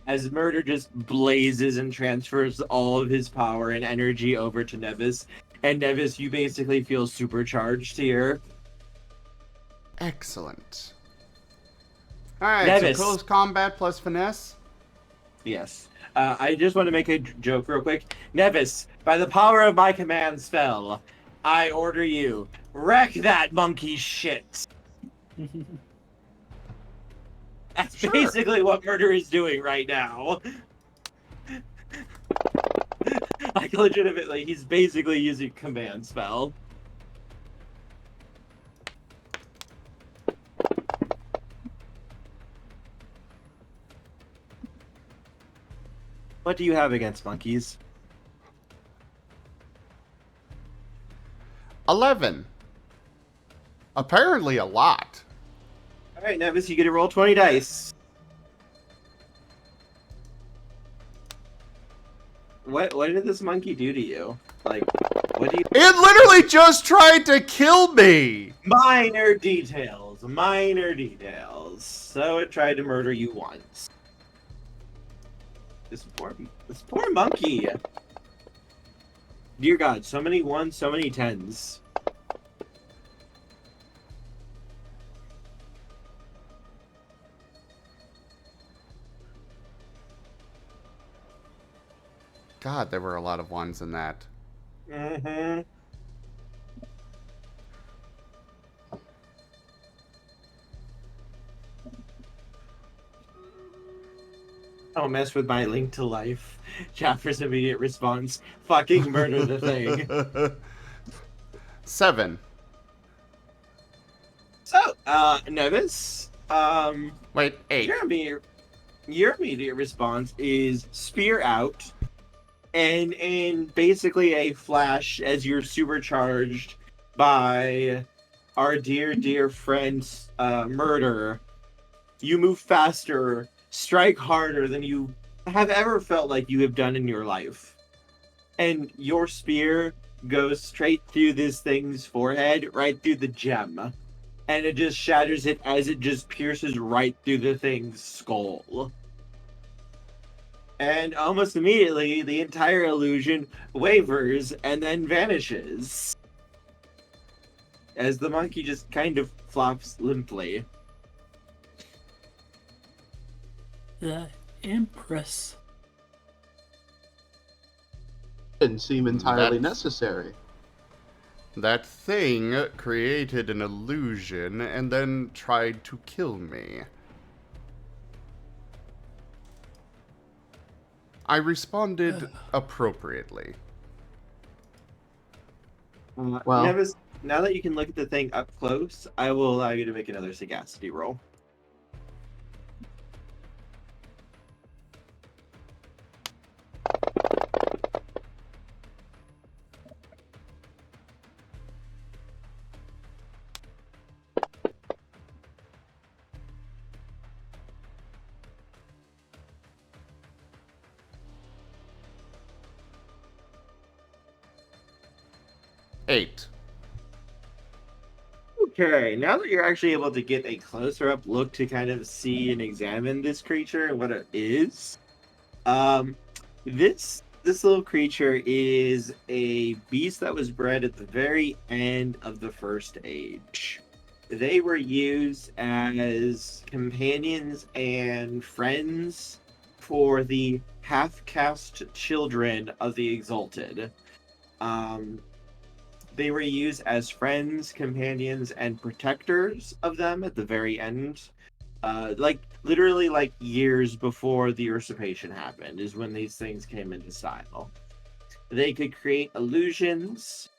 As Murder just blazes and transfers all of his power and energy over to Nevis, and Nevis, you basically feel supercharged here. Excellent. Alright, Nevis. so close combat plus finesse. Yes. I just want to make a joke real quick. Nevis, by the power of my command spell, I order you, wreck that monkey shit. That's basically what Murder is doing right now. Like, legitimately, he's basically using command spell. What do you have against monkeys? 11. Apparently a lot. Alright, Nevis, you get to roll 20 dice. What did this monkey do to you? Like, what do you... It literally just tried to kill me! Minor details. Minor details. So it tried to murder you once. This poor monkey. Dear God, so many ones, so many tens. God, there were a lot of ones in that. Mm-hmm. Don't mess with my link to life. Jaffer's immediate response. Fucking murder the thing. 7. So, Nevis, Wait, 8. your immediate response is spear out, and in basically a flash, as you're supercharged by our dear friend, Murder, you move faster, strike harder than you have ever felt like you have done in your life. And your spear goes straight through this thing's forehead, right through the gem. And it just shatters it as it just pierces right through the thing's skull. And almost immediately, the entire illusion wavers and then vanishes. As the monkey just kind of flops limply. The Empress. Didn't seem entirely That's- necessary. That thing created an illusion and then tried to kill me. I responded appropriately. Well- Nevis, now that you can look at the thing up close, I will allow you to make another sagacity roll. Eight. Okay, now that you're actually able to get a closer up look to kind of see and examine this creature and what it is, this little creature is a beast that was bred at the very end of the First Age. They were used as companions and friends for the half-caste children of the Exalted. They were used as friends, companions, and protectors of them at the very end. Literally years before the usurpation happened is when these things came into style. They could create illusions,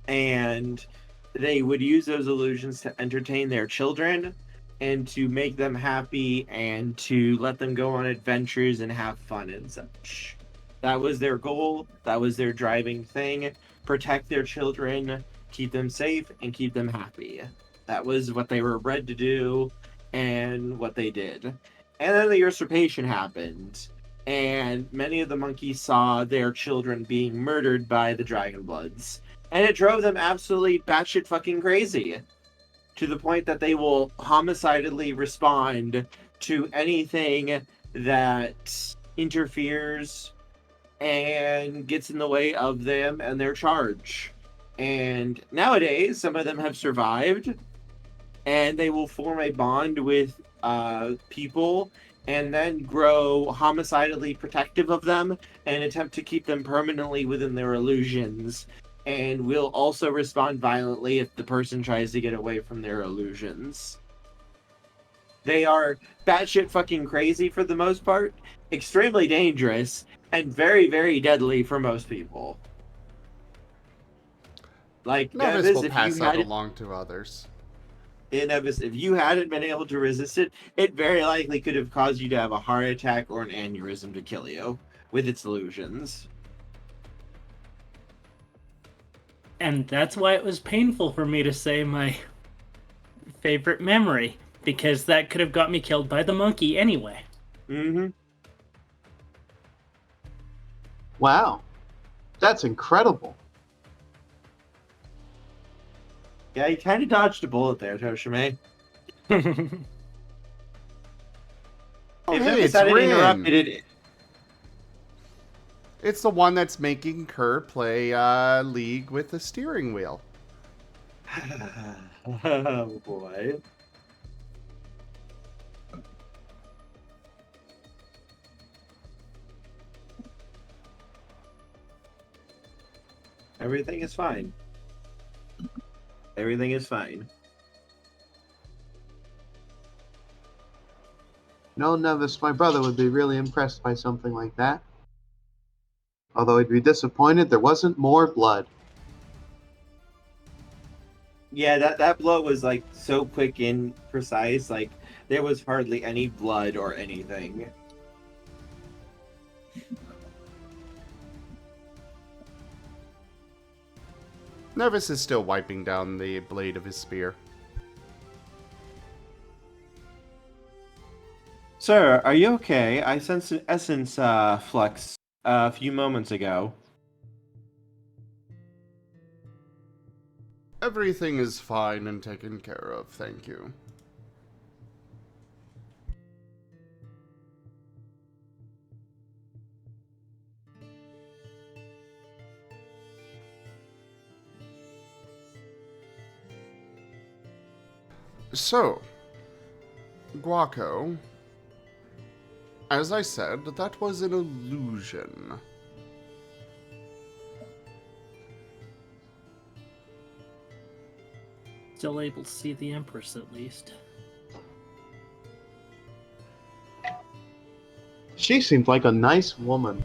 and they would use those illusions to entertain their children and to make them happy and to let them go on adventures and have fun and such. That was their goal. That was their driving thing. Protect their children, keep them safe, and keep them happy. That was what they were bred to do and what they did. And then the usurpation happened. And many of the monkeys saw their children being murdered by the Dragonbloods. And it drove them absolutely batshit fucking crazy. To the point that they will homicidally respond to anything that interferes and gets in the way of them and their charge. And nowadays, some of them have survived, and they will form a bond with people and then grow homicidally protective of them and attempt to keep them permanently within their illusions, and will also respond violently if the person tries to get away from their illusions. They are batshit fucking crazy for the most part, extremely dangerous, and very, very deadly for most people. Like, Nevis Nevis, will if pass you that had along to others. Nevis, if you hadn't been able to resist it, it very likely could have caused you to have a heart attack or an aneurysm to kill you with its illusions. And that's why it was painful for me to say my favorite memory, because that could have got me killed by the monkey anyway. Mm-hmm. Wow. That's incredible. Yeah, you kind of dodged a bullet there, Tochemay. Oh, If hey, Nevis it's hadn't Rin. interrupted it. It's the one that's making Kerr play League with the steering wheel. Oh, boy. Everything is fine. Everything is fine. No, Nevis, my brother would be really impressed by something like that. Although he'd be disappointed there wasn't more blood. Yeah, that blow was like so quick and precise. Like there was hardly any blood or anything. Nevis is still wiping down the blade of his spear. Sir, are you okay? I sensed an essence flux a few moments ago. Everything is fine and taken care of, thank you. So, Gaueko, as I said, that was an illusion. Still able to see the Empress, at least. She seemed like a nice woman.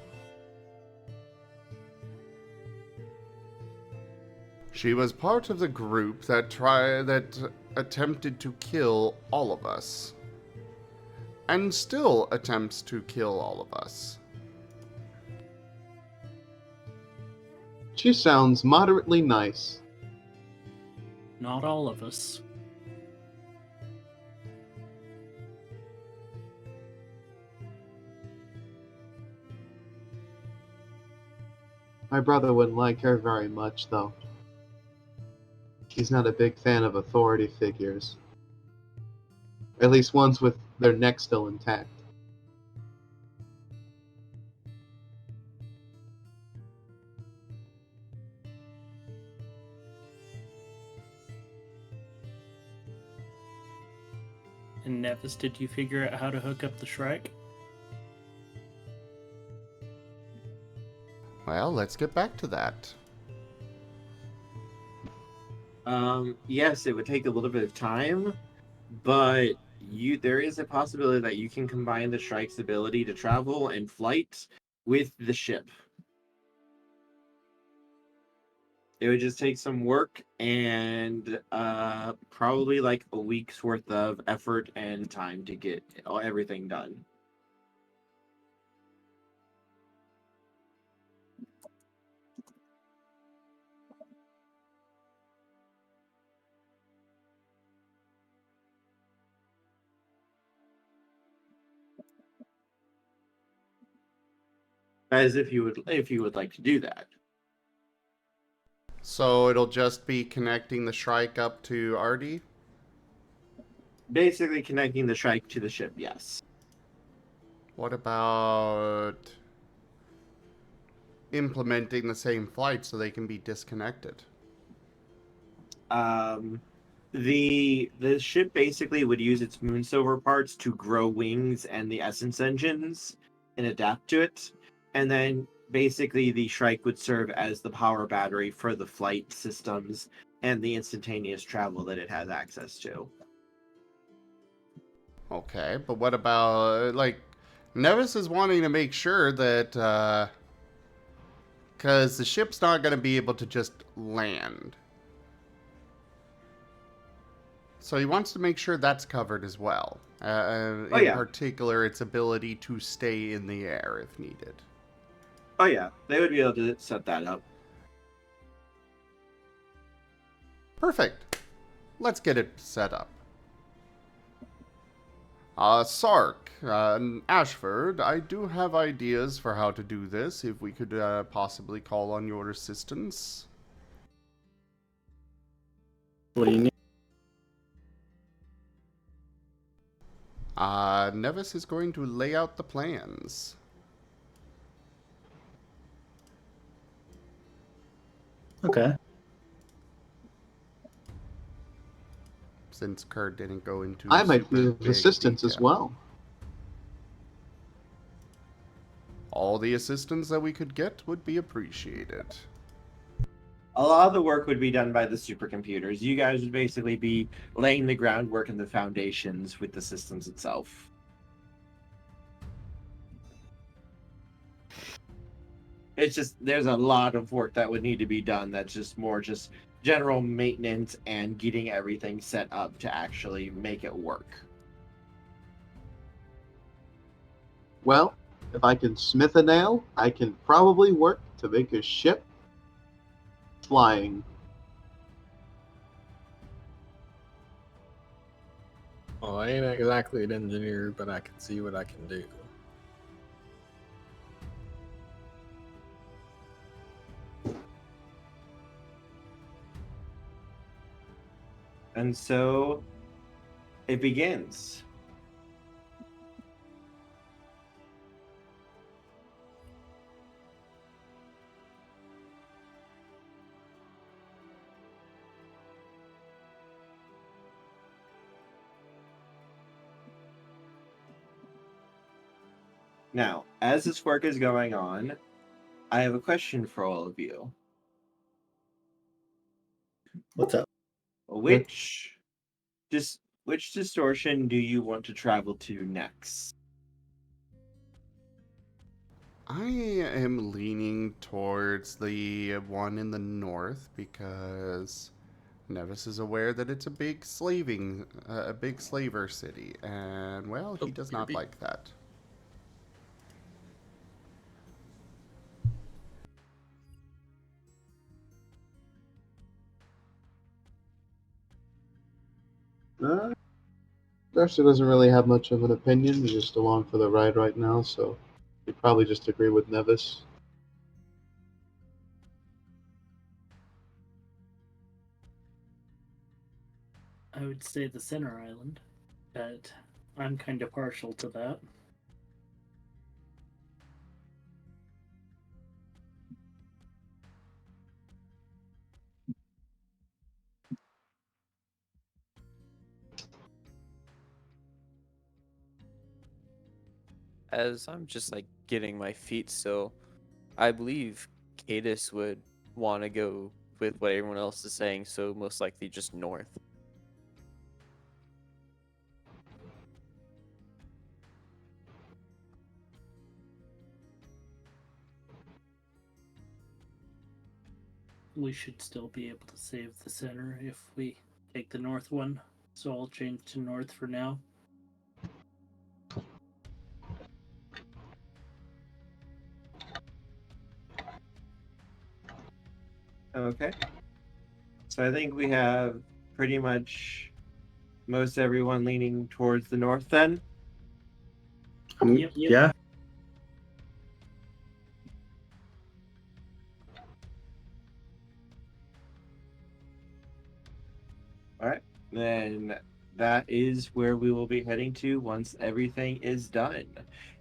She was part of the group that attempted to kill all of us. And still attempts to kill all of us. She sounds moderately nice. Not all of us. My brother wouldn't like her very much, though. He's not a big fan of authority figures. At least ones with their neck still intact. And Nevis, did you figure out how to hook up the Shrike? Well, let's get back to that. Yes, it would take a little bit of time, but there is a possibility that you can combine the Shrike's ability to travel and flight with the ship. It would just take some work and probably like a week's worth of effort and time to get everything done. as if you would like to do that. So it'll just be connecting the Shrike up to Artie? Basically connecting the Shrike to the ship, yes. What about implementing the same flight so they can be disconnected? The ship basically would use its Moonsilver parts to grow wings and the essence engines and adapt to it. And then basically the Shrike would serve as the power battery for the flight systems and the instantaneous travel that it has access to. Okay, but what about, like, Nevis is wanting to make sure that, because the ship's not going to be able to just land. So he wants to make sure that's covered as well. In particular, its ability to stay in the air if needed. Oh yeah, they would be able to set that up. Perfect. Let's get it set up. Sarc, Ashford, I do have ideas for how to do this, if we could possibly call on your assistance. What do you need? Nevis is going to lay out the plans. Okay. Since Kurt didn't go into I might super be of big assistance as detail. well. All the assistance that we could get would be appreciated. A lot of the work would be done by the supercomputers. You guys would basically be laying the groundwork and the foundations with the systems itself. It's just, there's a lot of work that would need to be done that's just more just general maintenance and getting everything set up to actually make it work. Well, if I can smith a nail, I can probably work to make a ship flying. Well, I ain't exactly an engineer, but I can see what I can do. And so it begins. Now, as this work is going on, I have a question for all of you. What's up? Which distortion do you want to travel to next? I am leaning towards the one in the north because Nevis is aware that it's a big slaver city, and well, he does not like that. Darcy doesn't really have much of an opinion. He's just along for the ride right now, so he'd probably just agree with Nevis. I would say the center island, but I'm kind of partial to that. As I'm just like getting my feet still, I believe Cadis would want to go with what everyone else is saying, so most likely just north. We should still be able to save the center if we take the north one, so I'll change to north for now. Okay. So I think we have pretty much most everyone leaning towards the north then. Yep. Yeah. All right. Then that is where we will be heading to once everything is done.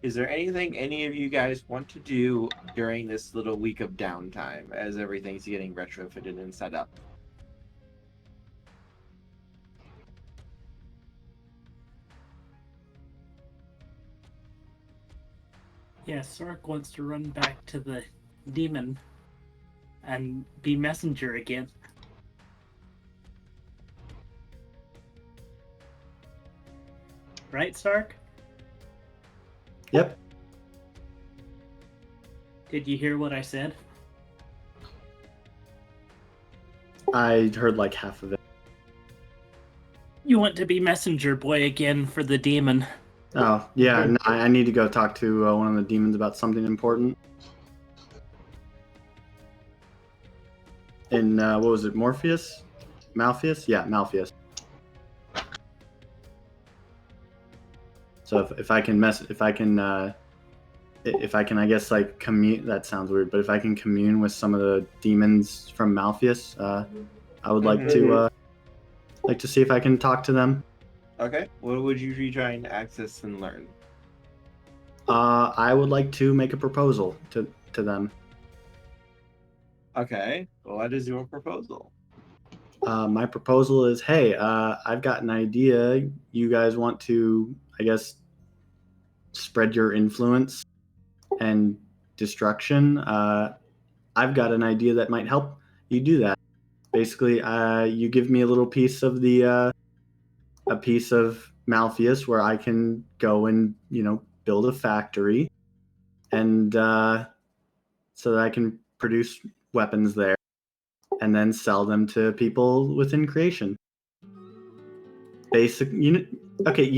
Is there anything any of you guys want to do during this little week of downtime as everything's getting retrofitted and set up? Yeah, Sarc wants to run back to the demon and be messenger again. Right, Sarc? Yep. Did you hear what I said? I heard like half of it. You want to be messenger boy again for the demon. Oh, yeah, no, I need to go talk to one of the demons about something important. And what was it, Morpheus? Malpheus? Yeah, Malpheus. So if I can I guess like commune, that sounds weird, but if I can commune with some of the demons from Malpheus, I would like to see if I can talk to them. Okay. What would you be trying to access and learn? I would like to make a proposal to them. Okay. What is your proposal? My proposal is, hey, I've got an idea. You guys want to, I guess, spread your influence and destruction. I've got an idea that might help you do that. Basically, you give me a little piece of a piece of Malpheus where I can go and build a factory, and so that I can produce weapons there, and then sell them to people within creation. Basic, okay,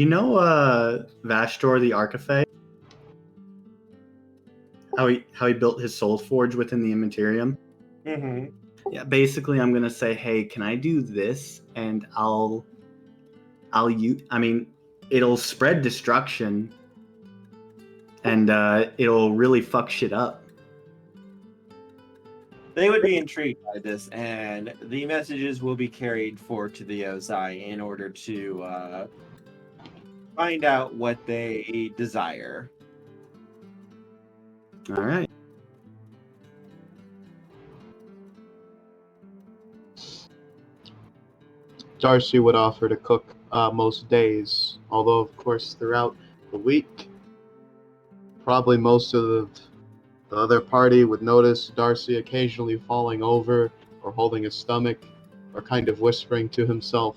Vashtor the Archifey? How he built his soul forge within the Immaterium? Mm-hmm. Yeah, basically I'm gonna say, hey, can I do this? And it'll spread destruction, and it'll really fuck shit up. They would be intrigued by this, and the messages will be carried forward to the Ozai in order to find out what they desire. All right. Darcy would offer to cook most days, although of course throughout the week, probably most of the other party would notice Darcy occasionally falling over or holding his stomach or kind of whispering to himself,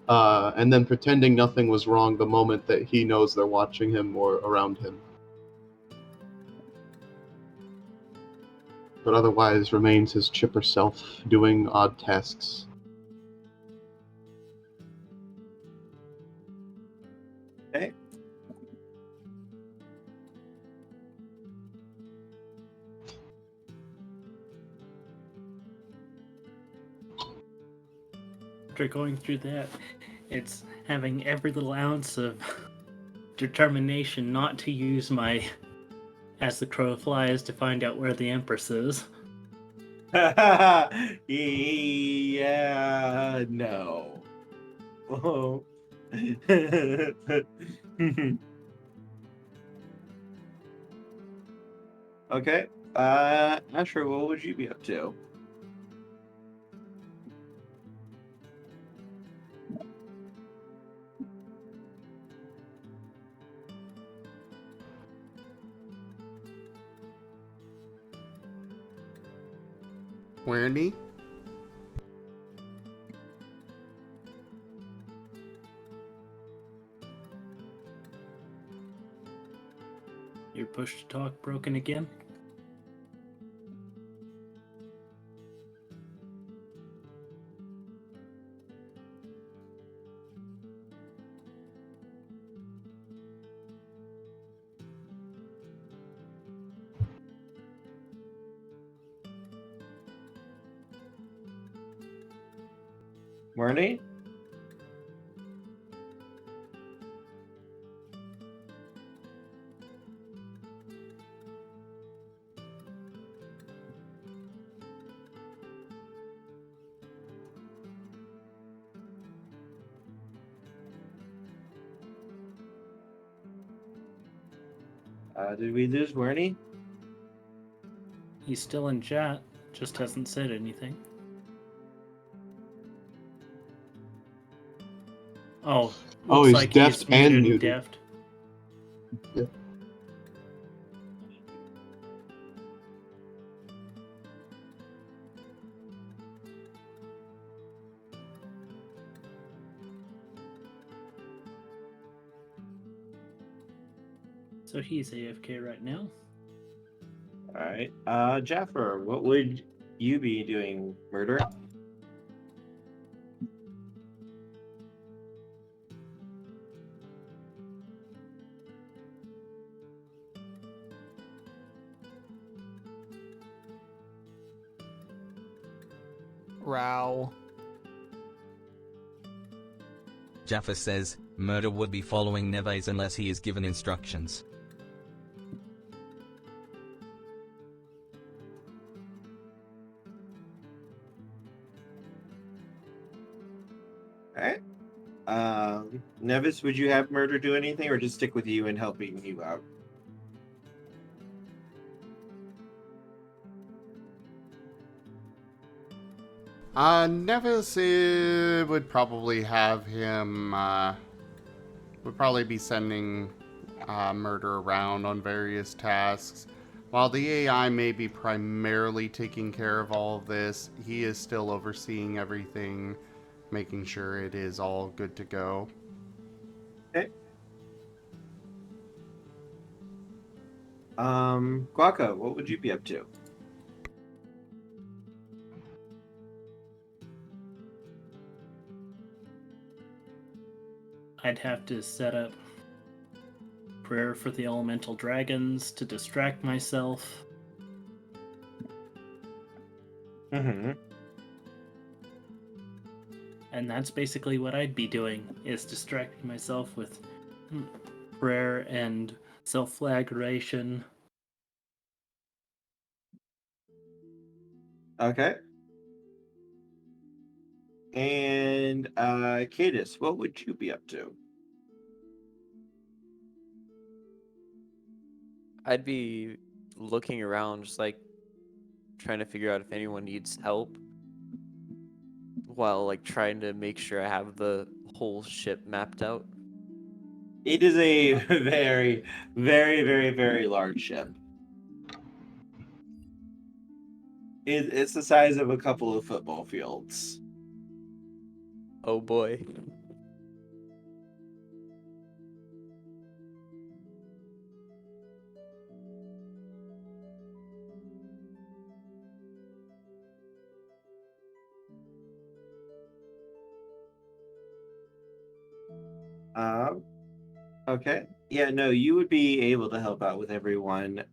and then pretending nothing was wrong the moment that he knows they're watching him or around him. But otherwise remains his chipper self, doing odd tasks. Okay. After going through that, it's having every little ounce of determination not to use my as the crow flies to find out where the Empress is. Yeah, no. Oh. Okay. Asher, what would you be up to? Wendy? Your push to talk broken again? Marnie? Did we lose Wernie? He's still in chat, just hasn't said anything. Oh, looks he's like deft he's muted and and muted. deft. Yeah. So he's AFK right now. Alright. Jaffer, what would you be doing, murder? Row. Jaffer says, Murder would be following Neves unless he is given instructions. Alright. Nevis, would you have murder do anything, or just stick with you and helping you out? Nevis would probably have him, would probably be sending Murder around on various tasks. While the AI may be primarily taking care of all of this, he is still overseeing everything, making sure it is all good to go. Okay. Gaueko, what would you be up to? I'd have to set up prayer for the elemental dragons to distract myself. Mm-hmm. And that's basically what I'd be doing, is distracting myself with prayer and self-flagellation. Okay. And Cadis, what would you be up to? I'd be looking around, just like trying to figure out if anyone needs help, while like trying to make sure I have the whole ship mapped out. It is a very, very, very, very large ship. It's the size of a couple of football fields. Oh boy. Okay. Yeah, no, you would be able to help out with everyone.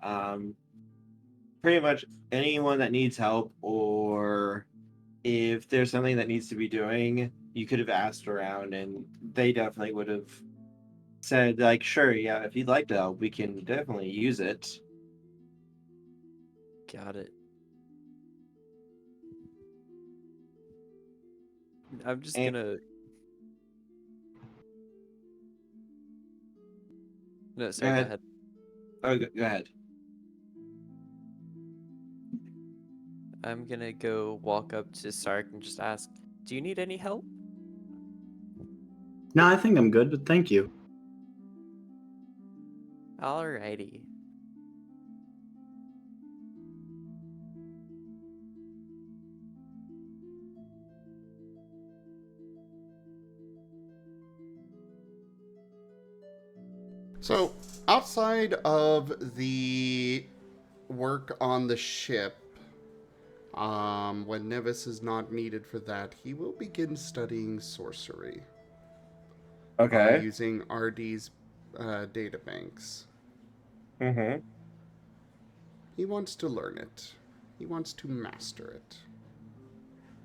Pretty much anyone that needs help, or if there's something that needs to be doing, you could have asked around and they definitely would have said, like, sure, yeah, if you'd like to help, we can definitely use it. Got it. I'm just And- gonna... No, sorry, go ahead. Oh, go ahead. I'm gonna go walk up to Sarc and just ask, do you need any help? No, I think I'm good, but thank you. Alrighty. So, outside of the work on the ship, when Nevis is not needed for that, he will begin studying sorcery. Okay. Using RD's databanks. Mm-hmm. He wants to learn it. He wants to master it.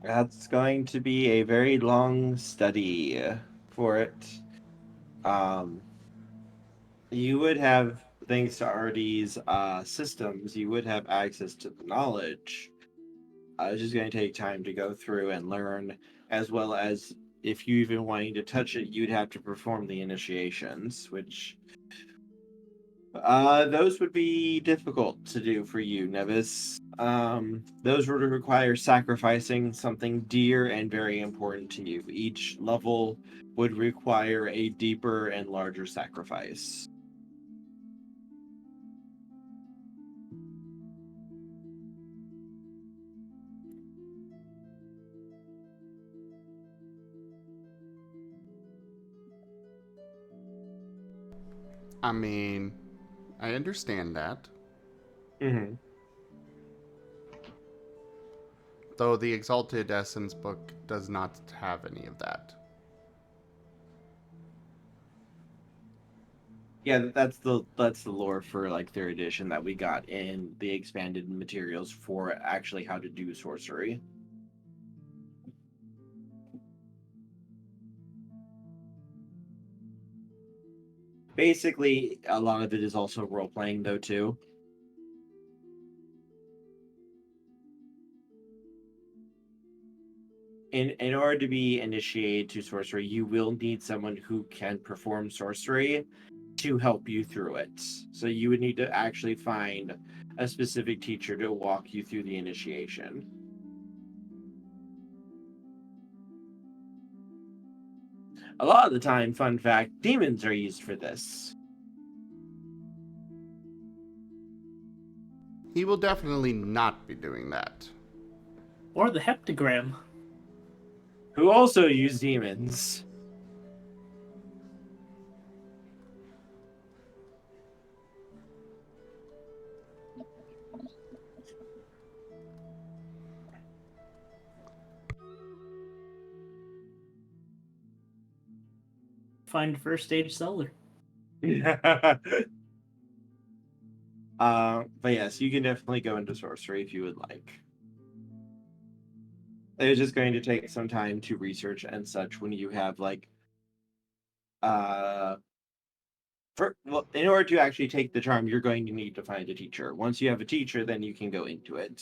That's going to be a very long study for it. You would have, thanks to RD's systems, you would have access to the knowledge. It's just going to take time to go through and learn, as well as if you even wanting to touch it, you'd have to perform the initiations, which Those would be difficult to do for you, Nevis. Those would require sacrificing something dear and very important to you. Each level would require a deeper and larger sacrifice. I mean, I understand that. Mm-hmm. Though the Exalted Essence book does not have any of that. Yeah, that's the lore for like third edition that we got in the expanded materials for actually how to do sorcery. Basically, a lot of it is also role playing though too. In order to be initiated to sorcery, you will need someone who can perform sorcery to help you through it. So you would need to actually find a specific teacher to walk you through the initiation. A lot of the time, fun fact, demons are used for this. He will definitely not be doing that. Or the heptagram. Who also use demons. Find first stage seller. But yes, you can definitely go into sorcery if you would like. It's just going to take some time to research and such when you have like well, in order to actually take the charm, you're going to need to find a teacher. Once you have a teacher, then you can go into it.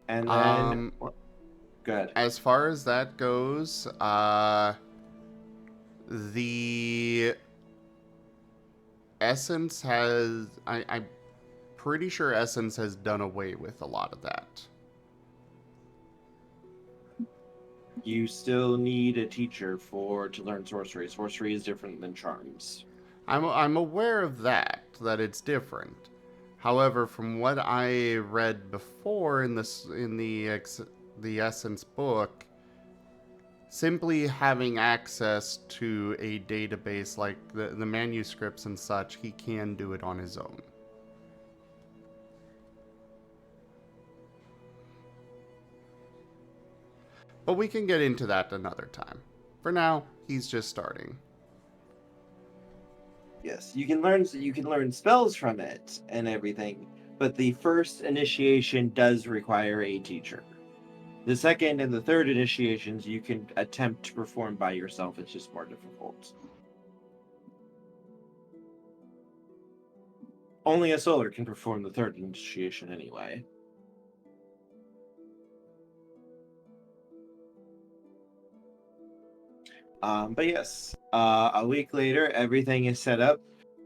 And then good. As far as that goes, the Essence has... I'm pretty sure Essence has done away with a lot of that. You still need a teacher to learn sorcery. Sorcery is different than charms. I'm aware of that it's different. However, from what I read before in the Essence book, simply having access to a database like the manuscripts and such, he can do it on his own. But we can get into that another time. For now, he's just starting. Yes, you can learn spells from it and everything, but the first initiation does require a teacher. The second and the third initiations you can attempt to perform by yourself. It's just more difficult. Only a solar can perform the third initiation anyway. But yes, a week later, everything is set up.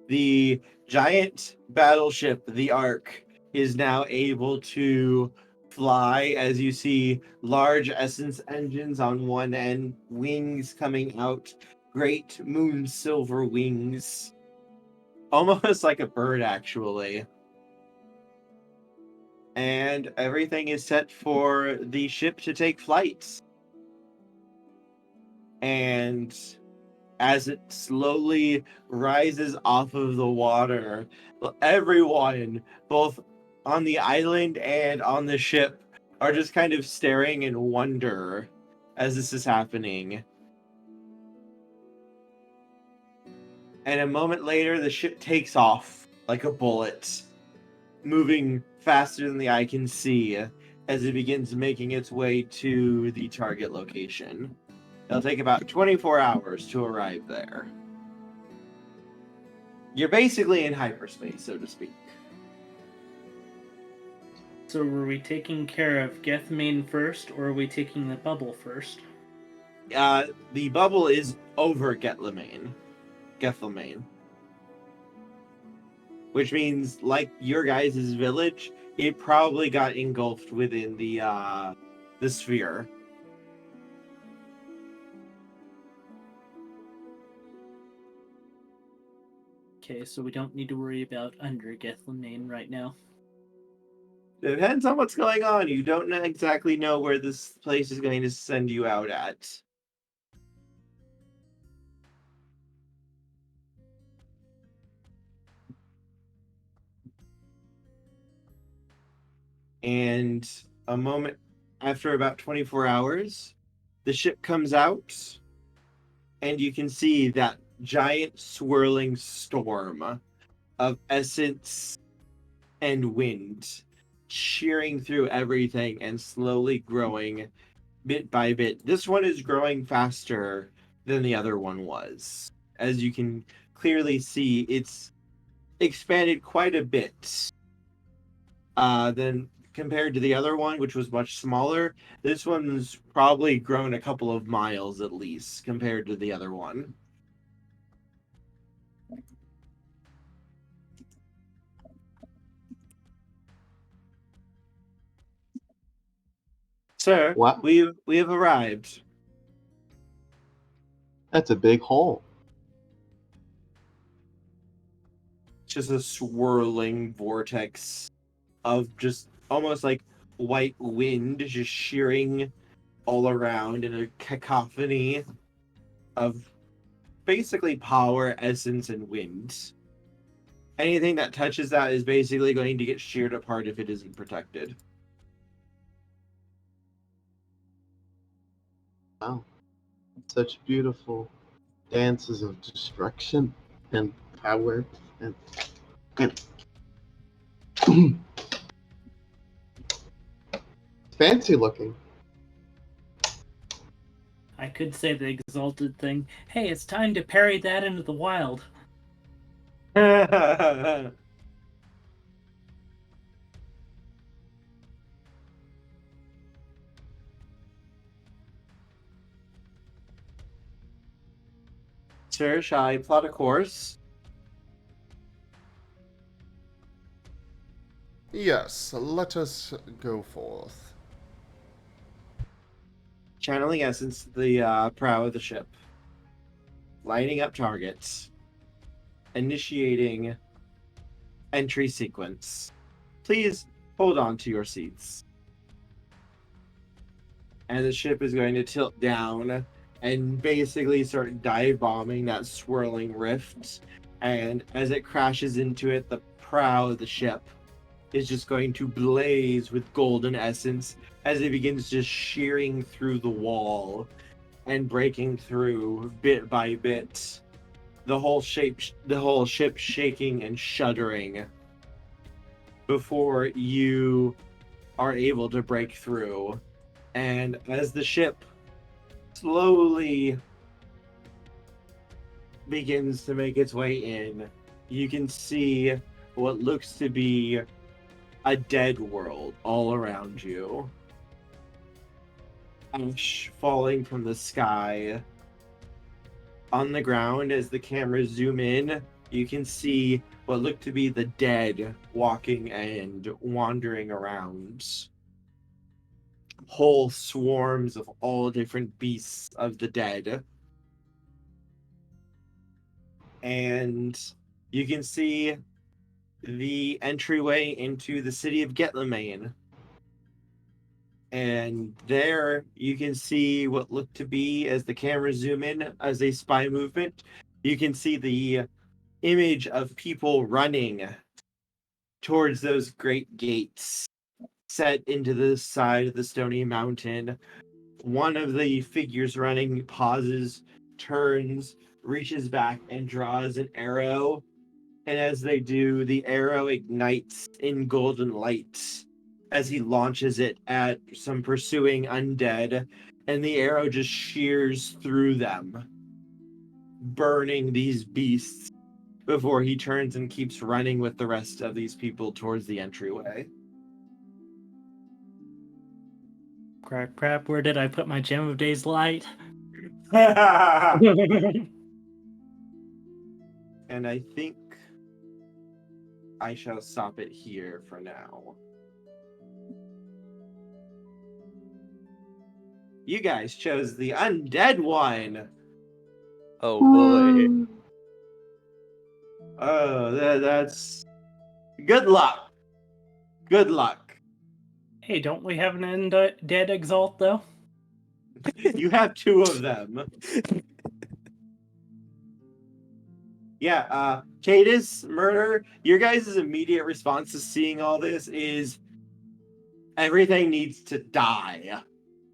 The giant battleship, the Ark, is now able to fly, as you see large essence engines on one end, wings coming out, great moon silver wings. Almost like a bird, actually. And everything is set for the ship to take flight. And as it slowly rises off of the water, everyone, both on the island and on the ship, are just kind of staring in wonder as this is happening. And a moment later, the ship takes off like a bullet, moving faster than the eye can see as it begins making its way to the target location. It'll take about 24 hours to arrive there. You're basically in hyperspace, so to speak. So were we taking care of Gethmane first, or are we taking the bubble first? The bubble is over Gethlemaine. Which means, like your guys' village, it probably got engulfed within the sphere. Okay, so we don't need to worry about under Gethlemane right now. Depends on what's going on. You don't exactly know where this place is going to send you out at. And a moment after about 24 hours, the ship comes out, and you can see that giant swirling storm of essence and wind shearing through everything and slowly growing bit by bit. This one is growing faster than the other one was. As you can clearly see, it's expanded quite a bit than compared to the other one, which was much smaller. This one's probably grown a couple of miles at least compared to the other one. Sir, What? we have arrived. That's a big hole. Just a swirling vortex of just almost like white wind just shearing all around in a cacophony of basically power, essence, and wind. Anything that touches that is basically going to get sheared apart if it isn't protected. Wow. Such beautiful dances of destruction and power and fancy looking. I could say the Exalted thing. Hey, it's time to parry that into the wild. Sir, shall I plot a course? Yes, let us go forth. Channeling essence to the prow of the ship. Lining up targets. Initiating entry sequence. Please hold on to your seats. And the ship is going to tilt down and basically start dive bombing that swirling rift. And as it crashes into it, the prow of the ship is just going to blaze with golden essence as it begins just shearing through the wall and breaking through bit by bit. The whole ship shaking and shuddering before you are able to break through. And as the ship slowly begins to make its way in, you can see what looks to be a dead world all around you. Ash falling from the sky. On the ground, as the cameras zoom in, you can see what look to be the dead walking and wandering around. Whole swarms of all different beasts of the dead. And you can see the entryway into the city of Gethlemaine. And there you can see what look to be, as the cameras zoom in, as a spy movement, you can see the image of people running towards those great gates set into the side of the stony mountain. One of the figures running pauses, turns, reaches back, and draws an arrow. And as they do, the arrow ignites in golden light as he launches it at some pursuing undead, and the arrow just shears through them, burning these beasts before he turns and keeps running with the rest of these people towards the entryway. Crap, crap, where did I put my Gem of Day's Light? And I think I shall stop it here for now. You guys chose the undead one. Oh boy. Oh, that's good luck. Good luck. Hey, don't we have an undead Exalt, though? You have 2 of them. Yeah, Cadis, Murder, your guys' immediate response to seeing all this is everything needs to die.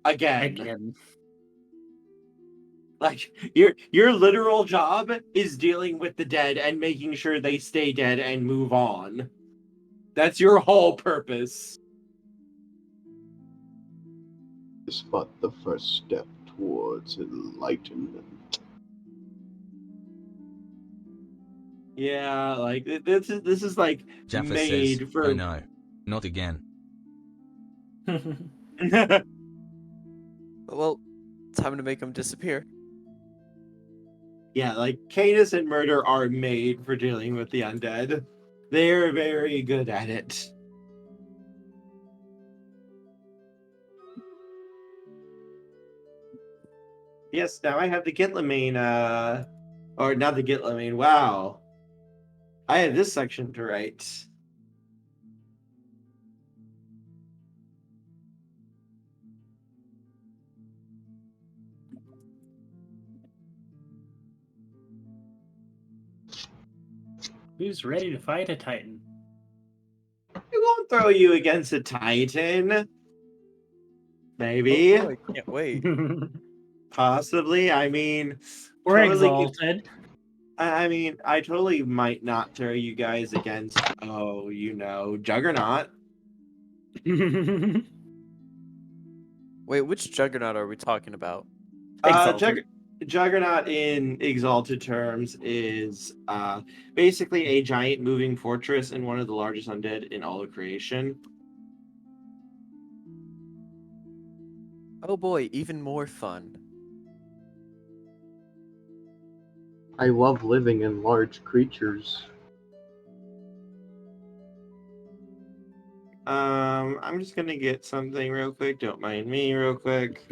Again. Like, your literal job is dealing with the dead and making sure they stay dead and move on. That's your whole purpose. Is but the first step towards enlightenment. Yeah, like this is like Jaffer made says, for. "Oh no, not again." Well, time to make them disappear. Yeah, like Cadis and Murder are made for dealing with the undead. They're very good at it. Yes, now I have the Gitlamine, or not the Gitlamine, wow. I have this section to write. Who's ready to fight a Titan? We won't throw you against a Titan. Maybe. Oh, boy, can't wait. Possibly. I mean, We're totally. Exalted. I mean, I totally might not throw you guys against, Juggernaut. Wait, which Juggernaut are we talking about? Juggernaut in Exalted terms is basically a giant moving fortress and one of the largest undead in all of creation. Oh boy, even more fun. I love living in large creatures. I'm just gonna get something real quick. Don't mind me real quick.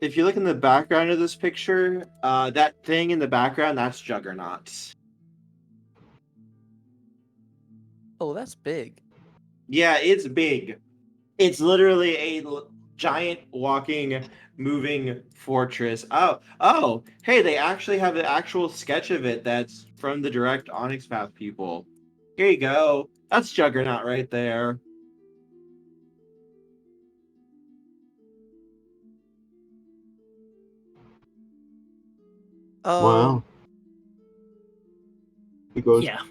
If you look in the background of this picture, that thing in the background, that's Juggernaut. Oh, that's big. Yeah, it's big. It's literally a giant walking, moving fortress. Oh, hey, they actually have an actual sketch of it that's from the direct Onyx Path people. Here you go. That's Juggernaut right there. Wow. He goes, Yeah.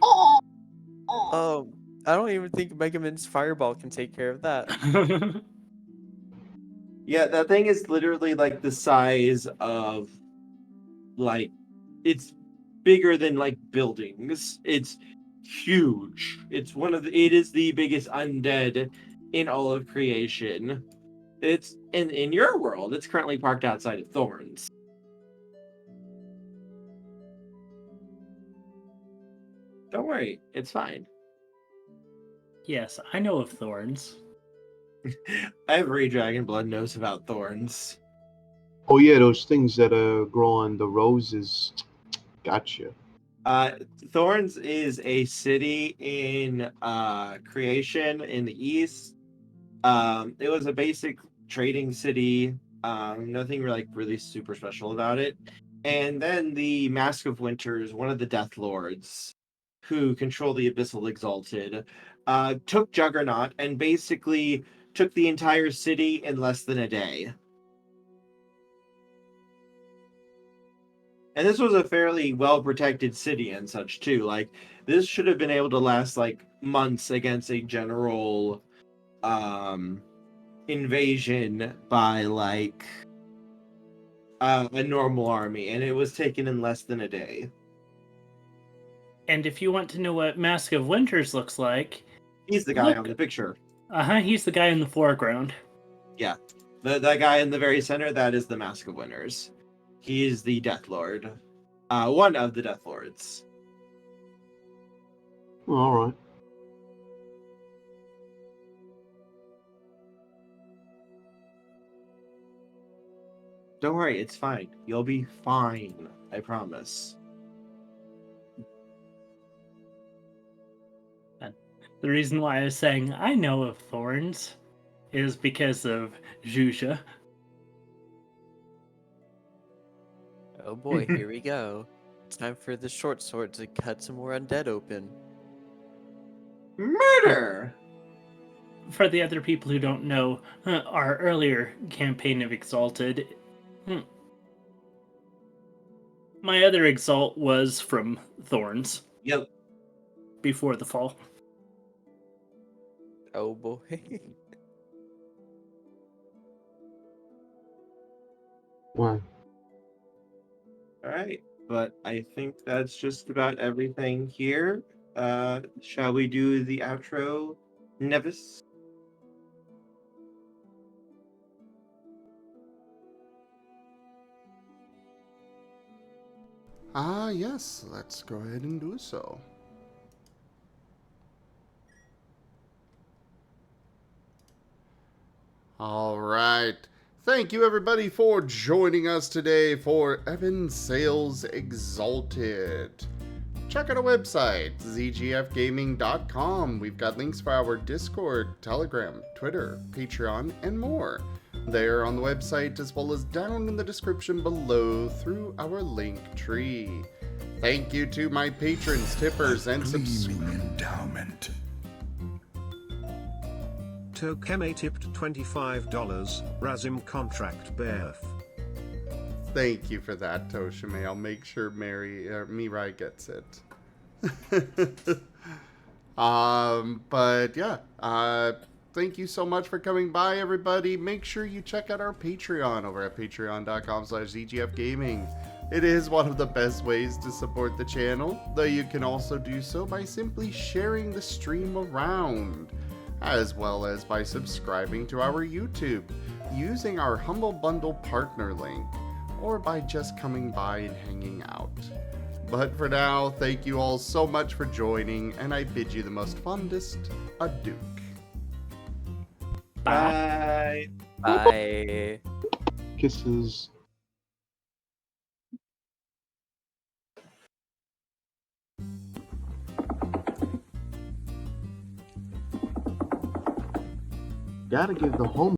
I don't even think Mega Man's Fireball can take care of that. Yeah, that thing is literally like the size of, like, it's bigger than like buildings. It's huge. It is the biggest undead in all of creation. It's in your world. It's currently parked outside of Thorns. Don't worry, it's fine. Yes, I know of Thorns. Every Dragonblood knows about Thorns. oh yeah, those things that grow on the roses. Gotcha. Thorns is a city in creation in the east. It was a basic trading city. Nothing really super special about it. And then the Mask of Winter is one of the Death Lords who control the Abyssal Exalted, took Juggernaut and basically took the entire city in less than a day. And this was a fairly well-protected city and such, too. Like, this should have been able to last, like, months against a general invasion by, like, a normal army. And it was taken in less than a day. And if you want to know what Mask of Winters looks like, He's the guy on the picture. He's the guy in the foreground. Yeah. That guy in the very center, that is the Mask of Winners. He is the Death Lord. One of the Death Lords. All right. Don't worry, it's fine. You'll be fine. I promise. The reason why I was saying I know of thorns is because of Zhuzha. Oh boy, here we go. Time for the short sword to cut some more undead open. Murder! For the other people who don't know, our earlier campaign of Exalted, my other Exalt was from Thorns. Yep. Before the fall. Oh boy. Wow. Alright, but I think that's just about everything here. Shall we do the outro, Nevis? Yes, let's go ahead and do so. All right. Thank you, everybody, for joining us today for Ebon Sales Exalted. Check out our website, zgfgaming.com. We've got links for our Discord, Telegram, Twitter, Patreon, and more. They're on the website as well as down in the description below through our link tree. Thank you to my patrons, tippers, and subscribers. Endowment. Tochemay tipped $25, Razim contract Bearth. Thank you for that, Tochemay. I'll make sure Mirai gets it. But yeah, thank you so much for coming by, everybody. Make sure you check out our Patreon over at patreon.com/zgfgaming. It is one of the best ways to support the channel, though you can also do so by simply sharing the stream around, as well as by subscribing to our YouTube, using our Humble Bundle partner link, or by just coming by and hanging out. But for now, thank you all so much for joining, and I bid you the most fondest adieu. Bye! Bye. Kisses. Gotta give the home